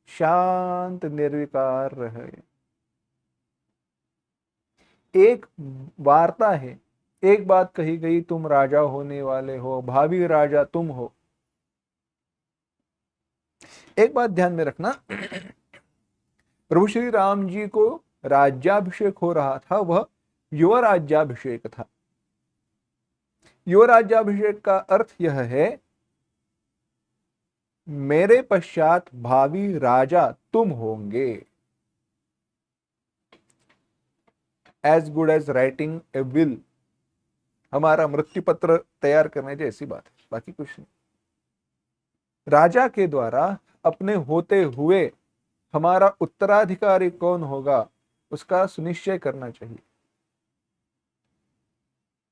शांत निर्विकार रहे। एक वार्ता है, एक बात कही गई, तुम राजा होने वाले हो, भावी राजा तुम हो। एक बात ध्यान में रखना, प्रभु श्री राम जी को राज्याभिषेक हो रहा था, वह युवा राज्याभिषेक था। युवा राज्याभिषेक का अर्थ यह है, मेरे पश्चात भावी राजा तुम होंगे। As good as writing a will, हमारा मृत्यु पत्र तैयार करने जैसी बात है, बाकी कुछ नहीं। राजा के द्वारा अपने होते हुए हमारा उत्तराधिकारी कौन होगा उसका सुनिश्चय करना चाहिए,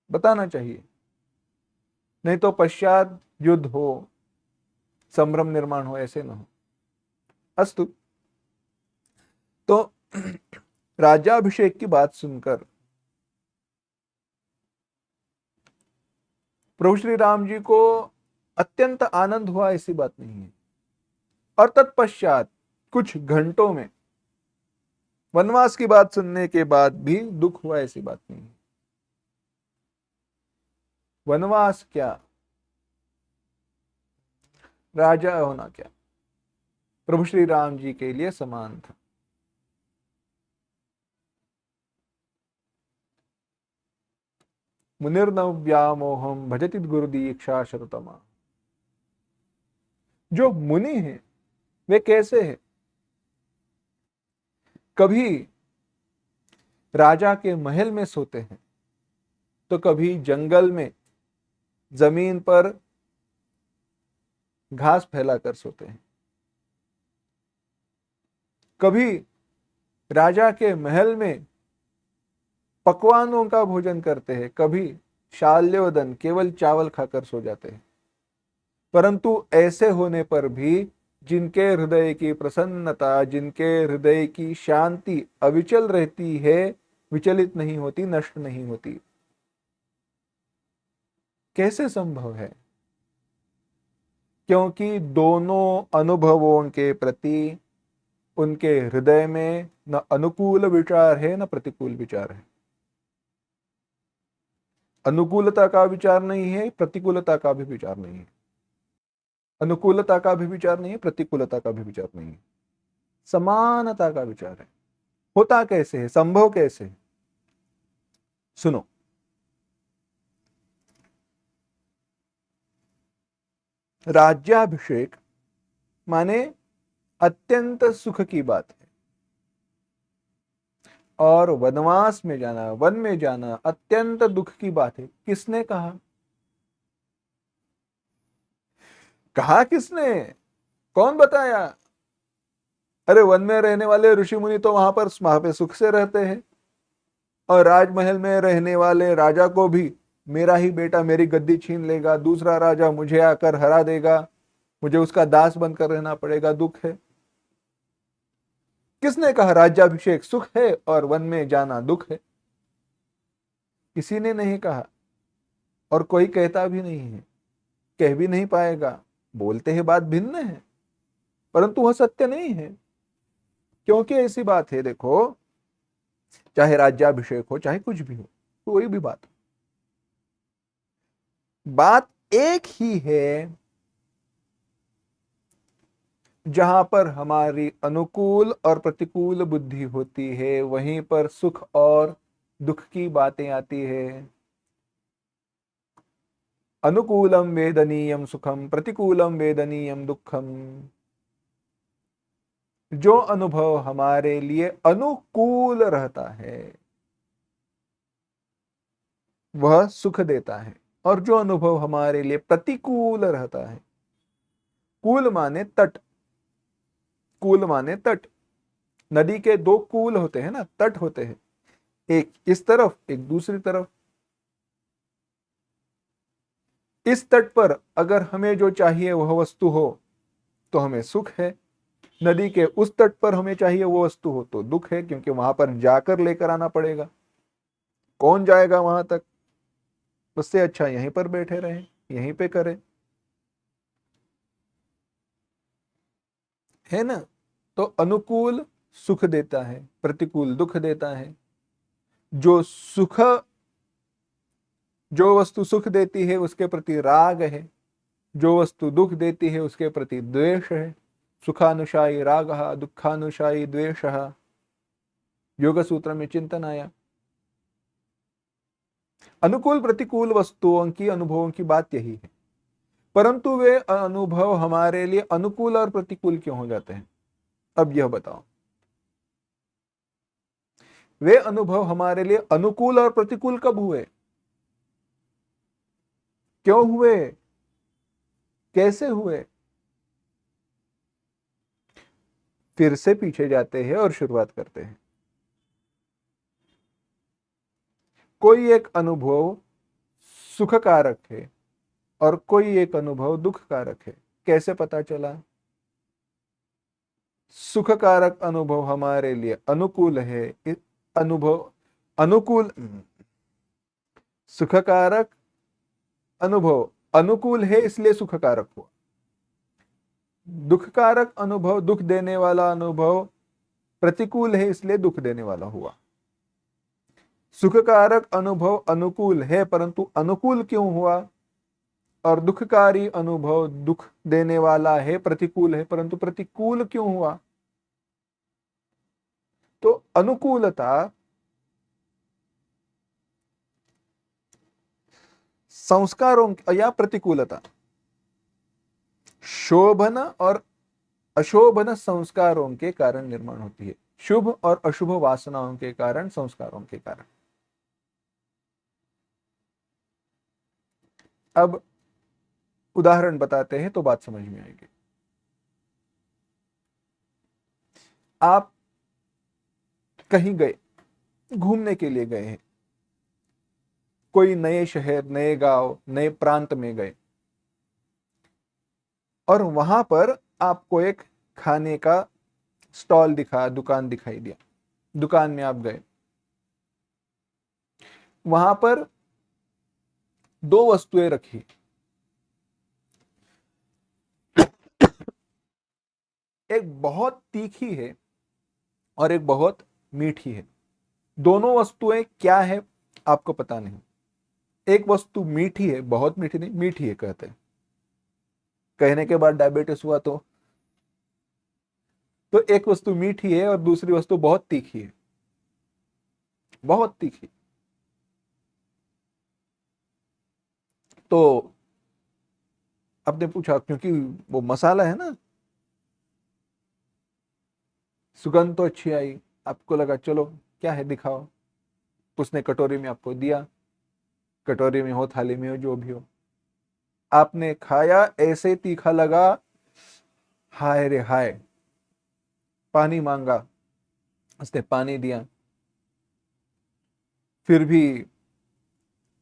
बताना चाहिए। नहीं तो पश्चात युद्ध हो, संभ्रम निर्माण हो, ऐसे न हो। अस्तु। तो राज्याभिषेक की बात सुनकर प्रभु श्री राम जी को अत्यंत आनंद हुआ, ऐसी बात नहीं है। और तत्पश्चात कुछ घंटों में वनवास की बात सुनने के बाद भी दुख हुआ, ऐसी बात नहीं है। वनवास क्या, राजा होना क्या, प्रभु श्री राम जी के लिए समान था। मुनिर्न व्यामोहम भजति गुरु दीक्षा शततमा। जो मुनि हैं वे कैसे हैं? कभी राजा के महल में सोते हैं, तो कभी जंगल में जमीन पर घास फैलाकर सोते हैं। कभी राजा के महल में पकवानों का भोजन करते हैं, कभी शाल्योदन केवल चावल खाकर सो जाते हैं। परंतु ऐसे होने पर भी जिनके हृदय की प्रसन्नता, जिनके हृदय की शांति अविचल रहती है, विचलित नहीं होती, नष्ट नहीं होती, कैसे संभव है? क्योंकि दोनों अनुभवों के प्रति उनके हृदय में न अनुकूल विचार है न प्रतिकूल विचार है। अनुकूलता का विचार नहीं है, प्रतिकूलता का भी विचार नहीं है। अनुकूलता का भी विचार नहीं है, प्रतिकूलता का भी विचार नहीं है, समानता का विचार है। होता कैसे है, संभव कैसे है? सुनो। राज्याभिषेक माने अत्यंत सुख की बात है, और वनवास में जाना, वन में जाना अत्यंत दुख की बात है। किसने कहा? कहा किसने? कौन बताया? अरे वन में रहने वाले ऋषि मुनि तो वहां पे सुख से रहते हैं, और राजमहल में रहने वाले राजा को भी मेरा ही बेटा मेरी गद्दी छीन लेगा, दूसरा राजा मुझे आकर हरा देगा, मुझे उसका दास बनकर रहना पड़ेगा, दुख है। किसने कहा राज्याभिषेक सुख है और वन में जाना दुख है? किसी ने नहीं कहा, और कोई कहता भी नहीं है, कह भी नहीं पाएगा। बोलते हैं बात भिन्न है, परंतु वह सत्य नहीं है। क्योंकि ऐसी बात है, देखो, चाहे राज्याभिषेक हो, चाहे कुछ भी हो, कोई भी बात एक ही है। जहां पर हमारी अनुकूल और प्रतिकूल बुद्धि होती है, वहीं पर सुख और दुख की बातें आती है। अनुकूलम वेदनीयम सुखम, प्रतिकूलम वेदनीयम दुखम। जो अनुभव हमारे लिए अनुकूल रहता है वह सुख देता है, और जो अनुभव हमारे लिए प्रतिकूल रहता है, कूल माने तट, कूल माने तट। नदी के दो कूल होते हैं ना, तट होते हैं, एक इस तरफ एक दूसरी तरफ। इस तट पर अगर हमें जो चाहिए वह वस्तु हो तो हमें सुख है, नदी के उस तट पर हमें चाहिए वो वस्तु हो तो दुख है, क्योंकि वहां पर जाकर लेकर आना पड़ेगा। कौन जाएगा वहां तक? उससे अच्छा यहीं पर बैठे रहें, यहीं पे करें, है ना? तो अनुकूल सुख देता है, प्रतिकूल दुख देता है। जो सुख, जो वस्तु सुख देती है उसके प्रति राग है, जो वस्तु दुख देती है उसके प्रति द्वेष है। सुखानुशायी राग, दुखानुशायी द्वेष, योग सूत्र में चिंतन आया। अनुकूल प्रतिकूल वस्तुओं की, अनुभवों की बात यही है। परंतु वे अनुभव हमारे लिए अनुकूल और प्रतिकूल क्यों हो जाते हैं? अब यह बताओ। वे अनुभव हमारे लिए अनुकूल और प्रतिकूल कब हुए? क्यों हुए? कैसे हुए? फिर से पीछे जाते हैं और शुरुआत करते हैं। कोई एक अनुभव सुखकारक है और कोई एक अनुभव दुखकारक है। कैसे पता चला? सुखकारक अनुभव हमारे लिए अनुकूल है, अनुभव अनुकूल सुखकारक अनुभव अनुकूल है इसलिए सुखकारक हुआ। दुखकारक अनुभव, दुख देने वाला अनुभव प्रतिकूल है इसलिए दुख देने वाला हुआ। सुखकारक अनुभव अनुकूल है परंतु अनुकूल क्यों हुआ? और दुखकारी अनुभव दुख देने वाला है, प्रतिकूल है, परंतु प्रतिकूल क्यों हुआ? तो अनुकूलता संस्कारों या प्रतिकूलता शोभन और अशोभन संस्कारों के कारण निर्माण होती है। शुभ और अशुभ वासनाओं के कारण, संस्कारों के कारण। अब उदाहरण बताते हैं तो बात समझ में आएगी। आप कहीं गए, घूमने के लिए गए हैं, कोई नए शहर, नए गांव, नए प्रांत में गए और वहां पर आपको एक खाने का स्टॉल दिखा, दुकान दिखाई दिया। दुकान में आप गए, वहां पर दो वस्तुएं रखी, एक बहुत तीखी है और एक बहुत मीठी है। दोनों वस्तुएं क्या है आपको पता नहीं। एक वस्तु मीठी है, बहुत मीठी नहीं, मीठी है कहते हैं। कहने के बाद डायबिटीज हुआ तो एक वस्तु मीठी है और दूसरी वस्तु बहुत तीखी है, बहुत तीखी। तो आपने पूछा क्योंकि वो मसाला है ना, सुगंध तो अच्छी आई, आपको लगा चलो क्या है दिखाओ। उसने कटोरी में आपको दिया, कटोरी में हो, थाली में हो, जो भी हो। आपने खाया, ऐसे तीखा लगा, हाय रे हाय, पानी मांगा, उसने पानी दिया। फिर भी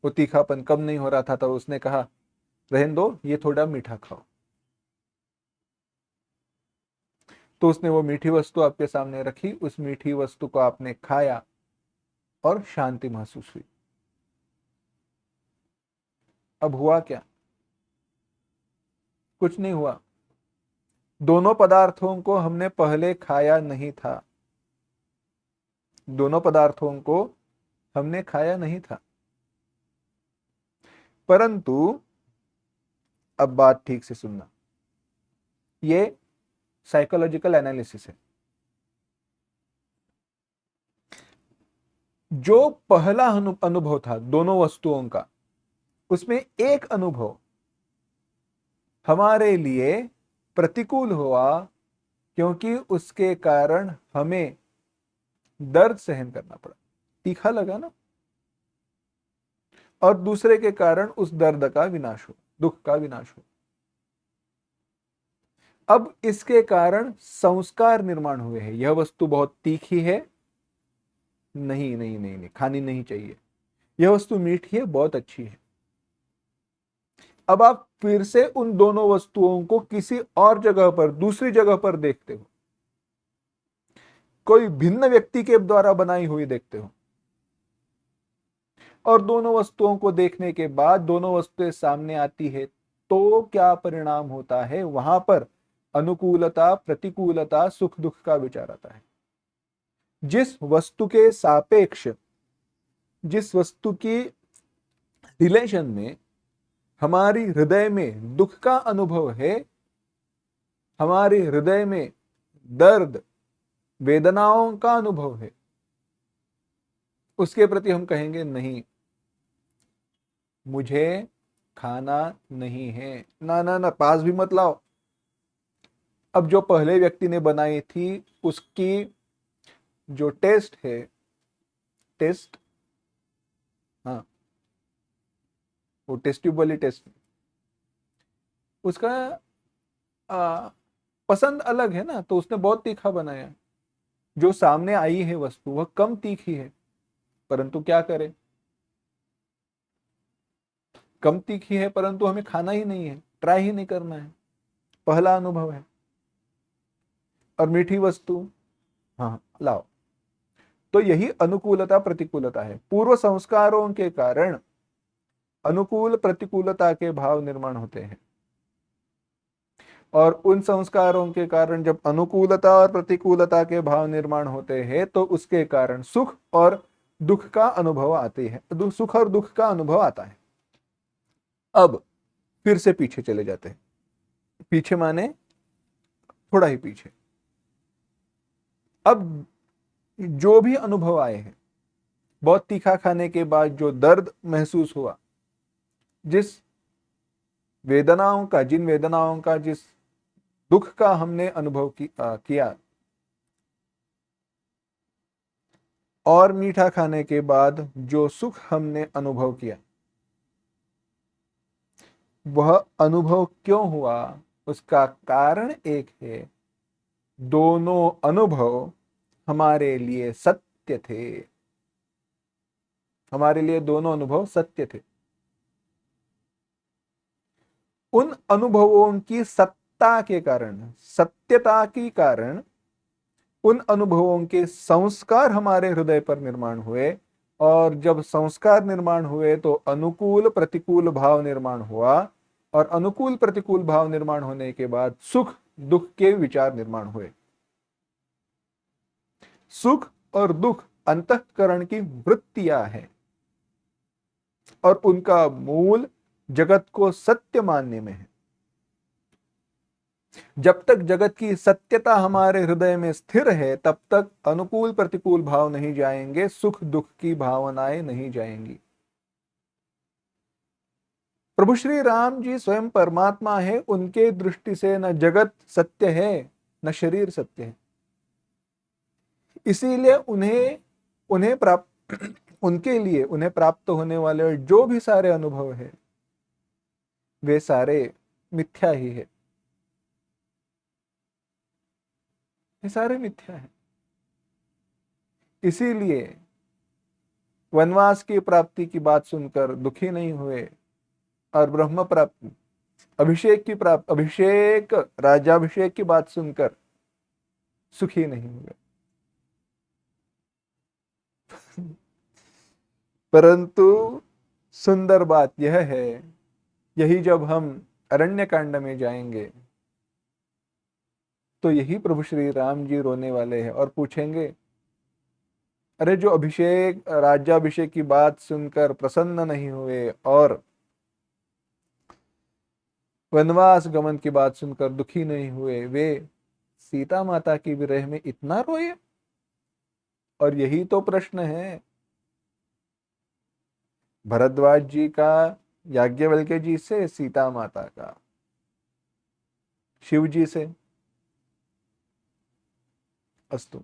वो तीखापन कम नहीं हो रहा था तो उसने कहा रहने दो, ये थोड़ा मीठा खाओ। तो उसने वो मीठी वस्तु आपके सामने रखी, उस मीठी वस्तु को आपने खाया और शांति महसूस हुई। अब हुआ क्या? कुछ नहीं हुआ। दोनों पदार्थों को हमने पहले खाया नहीं था, दोनों पदार्थों को हमने खाया नहीं था, परंतु अब बात ठीक से सुनना, ये साइकोलॉजिकल एनालिसिस है। जो पहला अनुभव था दोनों वस्तुओं का, उसमें एक अनुभव हमारे लिए प्रतिकूल हुआ क्योंकि उसके कारण हमें दर्द सहन करना पड़ा, तीखा लगा ना। और दूसरे के कारण उस दर्द का विनाश हो, दुख का विनाश हो। अब इसके कारण संस्कार निर्माण हुए हैं। यह वस्तु बहुत तीखी है, नहीं नहीं नहीं नहीं, खानी नहीं चाहिए। यह वस्तु मीठी है, बहुत अच्छी है। अब आप फिर से उन दोनों वस्तुओं को किसी और जगह पर, दूसरी जगह पर देखते हो, कोई भिन्न व्यक्ति के द्वारा बनाई हुई देखते हो, और दोनों वस्तुओं को देखने के बाद दोनों वस्तुएं सामने आती है तो क्या परिणाम होता है? वहां पर अनुकूलता, प्रतिकूलता, सुख दुख का विचार आता है। जिस वस्तु के सापेक्ष, जिस वस्तु की रिलेशन में हमारी हृदय में दुख का अनुभव है, हमारे हृदय में दर्द, वेदनाओं का अनुभव है, उसके प्रति हम कहेंगे नहीं, मुझे खाना नहीं है, ना ना ना, पास भी मत लाओ। अब जो पहले व्यक्ति ने बनाई थी उसकी जो टेस्ट है, टेस्ट, हाँ, वो टेस्ट्यूब वाली टेस्ट, उसका पसंद अलग है ना, तो उसने बहुत तीखा बनाया। जो सामने आई है वस्तु वह कम तीखी है, परंतु क्या करें, कम तीखी है परंतु हमें खाना ही नहीं है, ट्राई ही नहीं करना है, पहला अनुभव है। और मीठी वस्तु, हाँ लाओ। तो यही अनुकूलता प्रतिकूलता है। पूर्व संस्कारों के कारण अनुकूल प्रतिकूलता के भाव निर्माण होते हैं, और उन संस्कारों के कारण जब अनुकूलता और प्रतिकूलता के भाव निर्माण होते हैं तो उसके कारण सुख और दुख का अनुभव आते हैं, सुख और दुख का अनुभव आता है। अब फिर से पीछे चले जाते हैं, पीछे माने थोड़ा ही पीछे। अब जो भी अनुभव आए हैं, बहुत तीखा खाने के बाद जो दर्द महसूस हुआ, जिस वेदनाओं का, जिन वेदनाओं का, जिस दुख का हमने अनुभव किया, और मीठा खाने के बाद जो सुख हमने अनुभव किया, वह अनुभव क्यों हुआ, उसका कारण एक है। दोनों अनुभव हमारे लिए सत्य थे, हमारे लिए दोनों अनुभव सत्य थे। उन अनुभवों की सत्ता के कारण, सत्यता के कारण, उन अनुभवों के संस्कार हमारे हृदय पर निर्माण हुए, और जब संस्कार निर्माण हुए तो अनुकूल प्रतिकूल भाव निर्माण हुआ, और अनुकूल प्रतिकूल भाव निर्माण होने के बाद सुख दुख के विचार निर्माण हुए। सुख और दुख अंतःकरण की वृत्तियां हैं, और उनका मूल जगत को सत्य मानने में है। जब तक जगत की सत्यता हमारे हृदय में स्थिर है तब तक अनुकूल प्रतिकूल भाव नहीं जाएंगे, सुख दुख की भावनाएं नहीं जाएंगी। प्रभु श्री राम जी स्वयं परमात्मा है, उनके दृष्टि से न जगत सत्य है न शरीर सत्य है। इसीलिए उन्हें उन्हें प्राप्त उनके लिए उन्हें प्राप्त होने वाले जो भी सारे अनुभव है वे सारे मिथ्या ही है, ये सारे मिथ्या है। इसीलिए वनवास की प्राप्ति की बात सुनकर दुखी नहीं हुए, और ब्रह्म प्राप्ति, अभिषेक राजाभिषेक की बात सुनकर सुखी नहीं हुए। परंतु सुंदर बात यह है, यही जब हम अरण्य कांड में जाएंगे तो यही प्रभु श्री राम जी रोने वाले हैं और पूछेंगे, अरे जो राज्याभिषेक की बात सुनकर प्रसन्न नहीं हुए और वनवास गमन की बात सुनकर दुखी नहीं हुए, वे सीता माता की विरह में इतना रोए। और यही तो प्रश्न है भरद्वाज जी का, याज्ञवल्क्य जी से, सीता माता का, शिव जी से। अस्तु,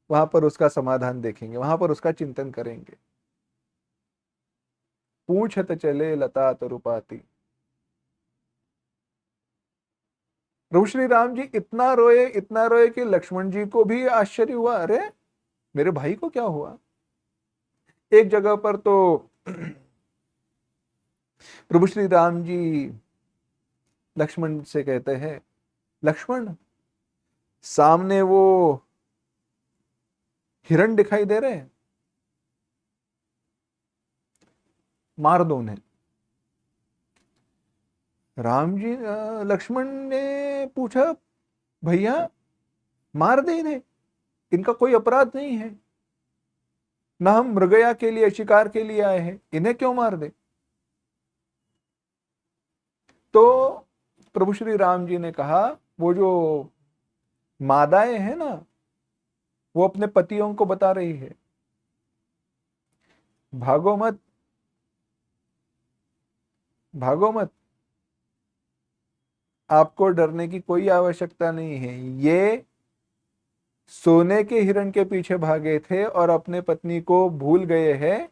वहां पर उसका समाधान देखेंगे, वहां पर उसका चिंतन करेंगे। पूछत चले लता तरुपाती। प्रभु श्री राम जी इतना रोए कि लक्ष्मण जी को भी आश्चर्य हुआ, अरे मेरे भाई को क्या हुआ। एक जगह पर तो प्रभु श्री राम जी लक्ष्मण से कहते हैं, लक्ष्मण सामने वो हिरण दिखाई दे रहे हैं, मार दो उन्हें। राम जी लक्ष्मण ने पूछा, भैया मार दे इन्हें, इनका कोई अपराध नहीं है, ना हम मृगया के लिए, शिकार के लिए आए हैं, इन्हें क्यों मार दे। तो प्रभु श्री राम जी ने कहा, वो जो मादाएं हैं ना, वो अपने पतियों को बता रही है, भागो मत, भागो मत, आपको डरने की कोई आवश्यकता नहीं है। ये सोने के हिरण के पीछे भागे थे और अपने पत्नी को भूल गए हैं,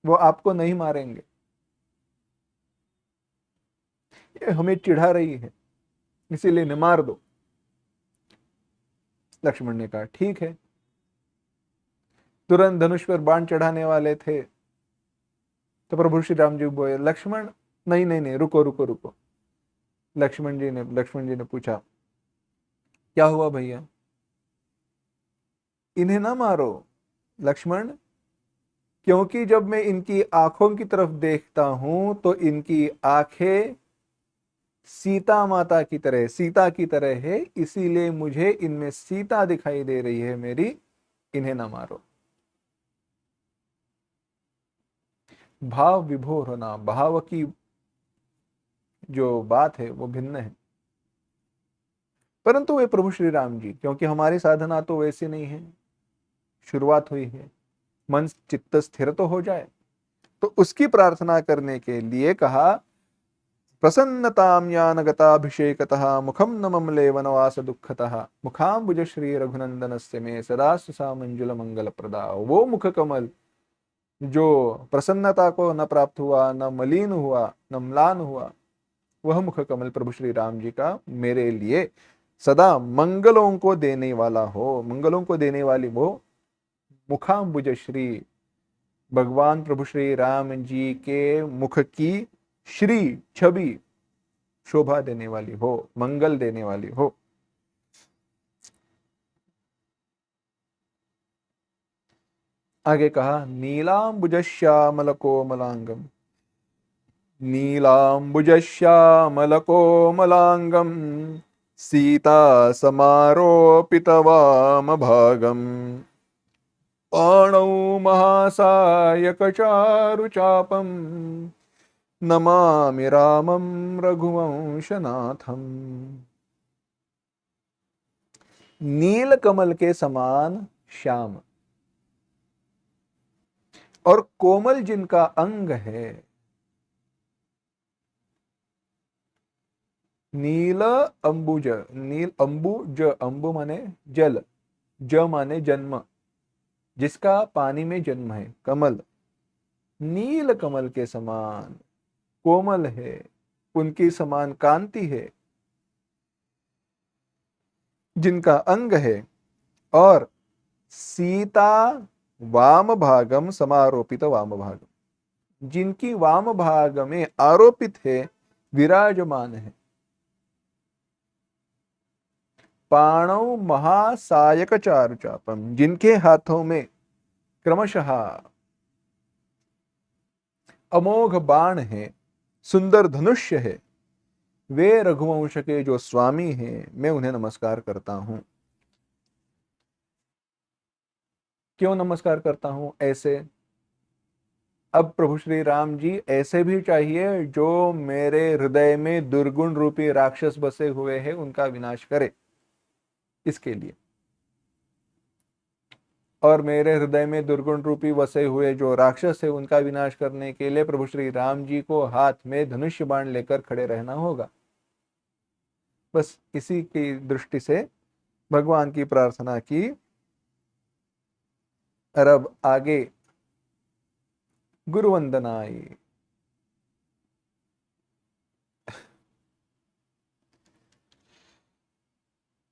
वो आपको नहीं मारेंगे। ये हमें चिढ़ा रही है, इसीलिए इन्हें मार दो। लक्ष्मण ने कहा ठीक है। तुरंत धनुष पर बाण चढ़ाने वाले थे, तो प्रभु श्री राम जी बोले लक्ष्मण नहीं नहीं नहीं, रुको रुको रुको। लक्ष्मण जी ने पूछा क्या हुआ भैया, इन्हें ना मारो लक्ष्मण, क्योंकि जब मैं इनकी आंखों की तरफ देखता हूं तो इनकी आंखें सीता माता की तरह, सीता की तरह है, इसीलिए मुझे इनमें सीता दिखाई दे रही है मेरी, इन्हें ना मारो। भाव विभोर होना, भाव की जो बात है वो भिन्न है। परंतु वे प्रभु श्री राम जी, क्योंकि हमारी साधना तो वैसी नहीं है, शुरुआत हुई है, मन चित्त स्थिर तो हो जाए, तो उसकी प्रार्थना करने के लिए कहा प्रसन्नतां यानगताभिषेकतः मुखम न ममले वनवास दुःखतः मुखाम्बुज श्री रघुनंदनस्य मे सदा सा मंजुल मंगल प्रदा। वो मुख कमल जो प्रसन्नता को न प्राप्त हुआ, न मलिन हुआ, न म्लान हुआ, वह मुख कमल प्रभु श्री राम जी का मेरे लिए सदा मंगलों को देने वाला हो, मंगलों को देने वाली वो मुखाम्बुज श्री, भगवान प्रभु श्री राम जी के मुख की श्री छवि शोभा देने वाली हो, मंगल देने वाली हो। आगे कहा नीलांबुजश्यामल कोमलांगम, नीलांबुजश्यामल कोमलांगम सीता समारोपितवाम भागम पाणौ महासायकचारुचापम नमामि रामं रघुवंशनाथम। नील कमल के समान श्याम और कोमल जिनका अंग है, नील अंबुज, नील अंबुज, अंबु माने जल, ज माने जन्म, जिसका पानी में जन्म है, कमल, नील कमल के समान कोमल है, उनकी समान कांति है, जिनका अंग है, और सीता वाम भागम समारोपित वाम भागम, जिनकी वाम भाग में आरोपित है, विराजमान है। पाणौ महासायक चारुचापम, जिनके हाथों में क्रमशः अमोघ बाण है, सुंदर धनुष्य है, वे रघुवंश के जो स्वामी हैं, मैं उन्हें नमस्कार करता हूं। क्यों नमस्कार करता हूं ऐसे? अब प्रभु श्री राम जी ऐसे भी चाहिए जो मेरे हृदय में दुर्गुण रूपी राक्षस बसे हुए हैं, उनका विनाश करे, इसके लिए। और मेरे हृदय में दुर्गुण रूपी बसे हुए जो राक्षस है, उनका विनाश करने के लिए प्रभु श्री राम जी को हाथ में धनुष्य बाण लेकर खड़े रहना होगा। बस इसी की दृष्टि से भगवान की प्रार्थना की। और अब आगे गुरु वंदना आई।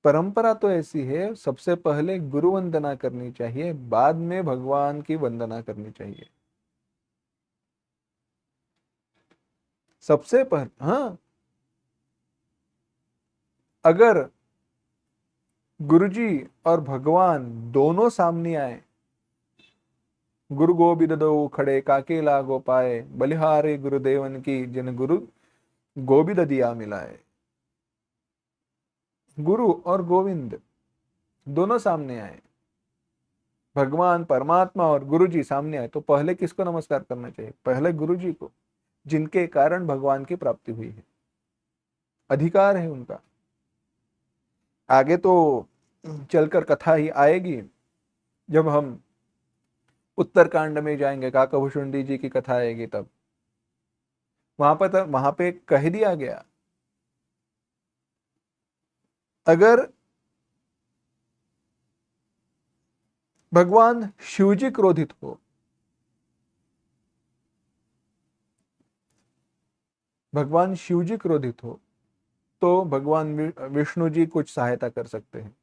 परंपरा तो ऐसी है, सबसे पहले गुरु वंदना करनी चाहिए, बाद में भगवान की वंदना करनी चाहिए। सबसे पहले, हाँ, अगर गुरुजी और भगवान दोनों सामने आए, गुरु गोबिंद दो खड़े काके लागो पाए, बलिहारे गुरुदेवन की जिन गुरु गोबिंद दिया मिलाए। गुरु और गोविंद दोनों सामने आए, भगवान परमात्मा और गुरु जी सामने आए, तो पहले किसको नमस्कार करना चाहिए? पहले गुरु जी को, जिनके कारण भगवान की प्राप्ति हुई है, अधिकार है उनका। आगे तो चलकर कथा ही आएगी, जब हम उत्तरकांड में जाएंगे, काकभूषुंडी जी की कथा आएगी, तब वहां पे कह दिया गया, अगर भगवान शिवजी क्रोधित हो, भगवान शिवजी क्रोधित हो, तो भगवान विष्णु जी कुछ सहायता कर सकते हैं।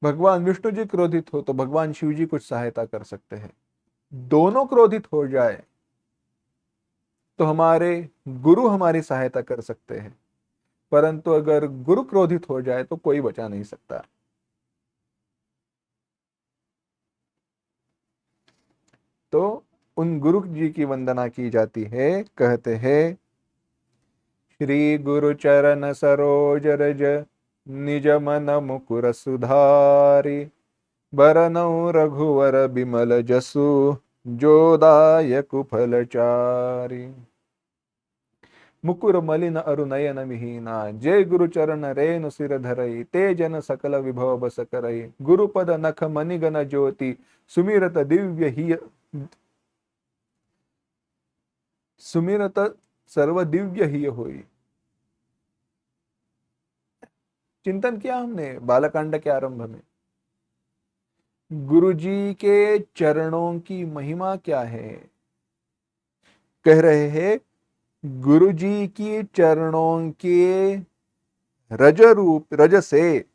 भगवान विष्णु जी क्रोधित हो तो भगवान शिव जी कुछ सहायता कर सकते हैं। दोनों क्रोधित हो जाए तो हमारे गुरु हमारी सहायता कर सकते हैं, परंतु अगर गुरु क्रोधित हो जाए तो कोई बचा नहीं सकता। तो उन गुरु जी की वंदना की जाती है। कहते हैं, श्री गुरु चरण सरोज रज, निज मन मुकुर सुधारी, बरनउँ रघुवर बिमल जसु, जो दायक फलचारी। मुकुर मलिन अरु नयन विहीना, जय गुरु चरण रेणु सिर धरई, ते जन सकल विभव बस करई, गुरुपद नख मणिगण ज्योति, सुमिरत दिव्य ही सुमिरत सर्व दिव्य ही होई। चिंतन किया हमने बालकांड के आरंभ में, गुरु जी के चरणों की महिमा क्या है। कह रहे हैं, गुरु जी की चरणों के रज से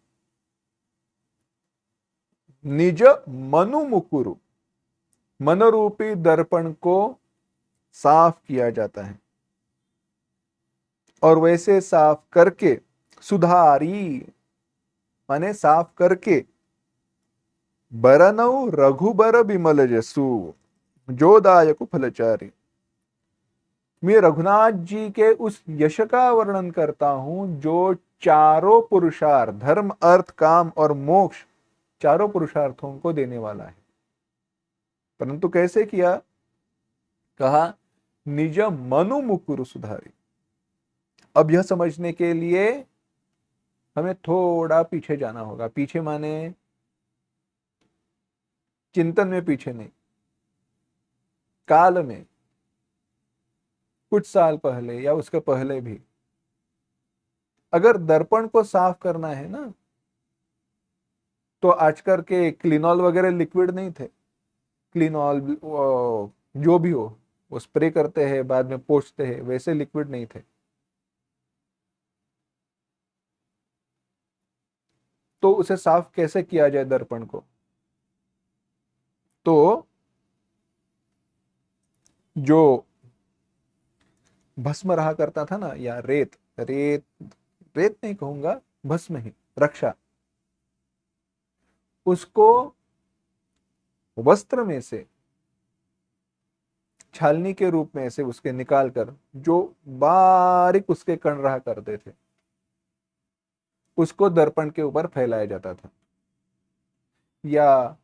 निज मनु मुकुरु, मनोरूपी दर्पण को साफ किया जाता है, और वैसे साफ करके सुधारी माने साफ करके, बरनऊ रघुबर बिमल जसु, जो दायक फलचारी। मैं रघुनाथ जी के उस यश का वर्णन करता हूं जो चारों पुरुषार्थ, धर्म अर्थ काम और मोक्ष, चारों पुरुषार्थों को देने वाला है। परंतु कैसे किया, कहा निज मनु मुकुरु सुधारी। अब यह समझने के लिए हमें थोड़ा पीछे जाना होगा। पीछे माने चिंतन में पीछे नहीं, काल में, कुछ साल पहले या उसके पहले भी। अगर दर्पण को साफ करना है ना, तो आजकल के क्लिनॉल वगैरह लिक्विड नहीं थे। क्लिनॉल जो भी हो वो स्प्रे करते हैं, बाद में पोंछते हैं, वैसे लिक्विड नहीं थे। तो उसे साफ कैसे किया जाए दर्पण को, तो जो भस्म रहा करता था ना, या रेत रेत रेत नहीं कहूंगा, भस्म ही, रक्षा, उसको वस्त्र में से छालनी के रूप में से उसके निकाल कर, जो बारीक उसके कण रहा करते थे, उसको दर्पण के ऊपर फैलाया जाता था। या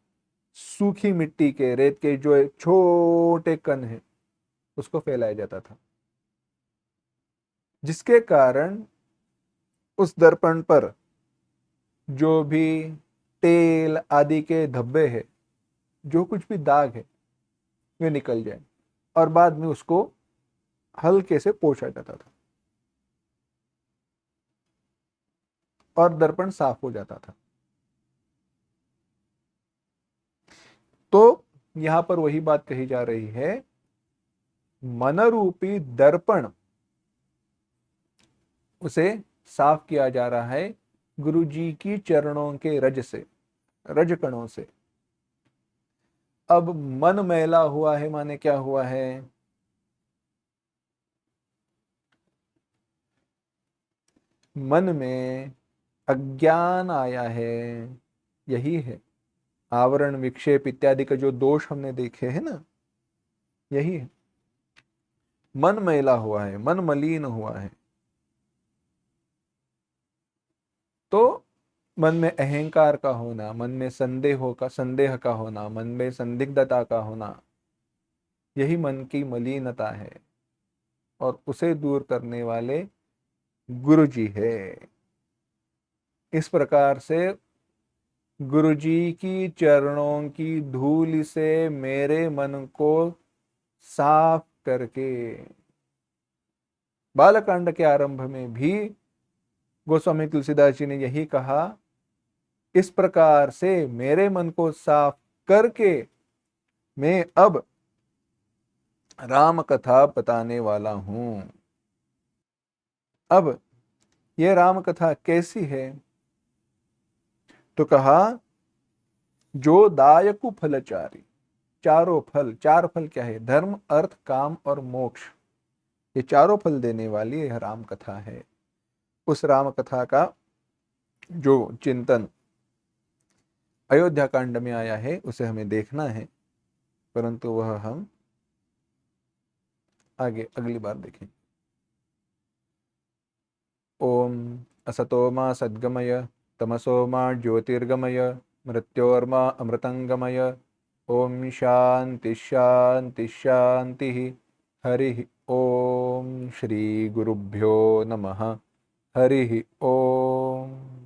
सूखी मिट्टी के, रेत के जो छोटे कण हैं, उसको फैलाया जाता था, जिसके कारण उस दर्पण पर जो भी तेल आदि के धब्बे हैं, जो कुछ भी दाग है, वे निकल जाए, और बाद में उसको हल्के से पोंछा जाता था और दर्पण साफ हो जाता था। तो यहां पर वही बात कही जा रही है, मनरूपी दर्पण, उसे साफ किया जा रहा है गुरु जी की चरणों के रज से, रज कणों से। अब मन मैला हुआ है माने क्या हुआ है, मन में अज्ञान आया है, यही है। आवरण विक्षेप इत्यादि का जो दोष हमने देखे हैं ना, यही है। मन मैला हुआ है, मन मलिन हुआ है, तो मन में अहंकार का होना, मन में संदेह का होना, मन में संदिग्धता का होना, यही मन की मलिनता है, और उसे दूर करने वाले गुरु जी है। इस प्रकार से गुरु जी की चरणों की धूल से मेरे मन को साफ करके, बालकांड के आरंभ में भी गोस्वामी तुलसीदास जी ने यही कहा, इस प्रकार से मेरे मन को साफ करके मैं अब राम कथा बताने वाला हूं। अब यह राम कथा कैसी है? तो कहा जो दायकु फलचारी, चारों फल, चार फल क्या है? धर्म, अर्थ, काम और मोक्ष, ये चारों फल देने वाली यह राम कथा है। उस राम कथा का जो चिंतन अयोध्या कांड में आया है उसे हमें देखना है, परंतु वह हम आगे अगली बार देखें। ओम असतो मा सद्गमय, तमसो मा ज्योतिर्गमय, मृत्योर्मा अमृतंगमय। ओम शांति शांति शांति। हरि ओम। श्री गुरुभ्यो नमः। हरि ओम।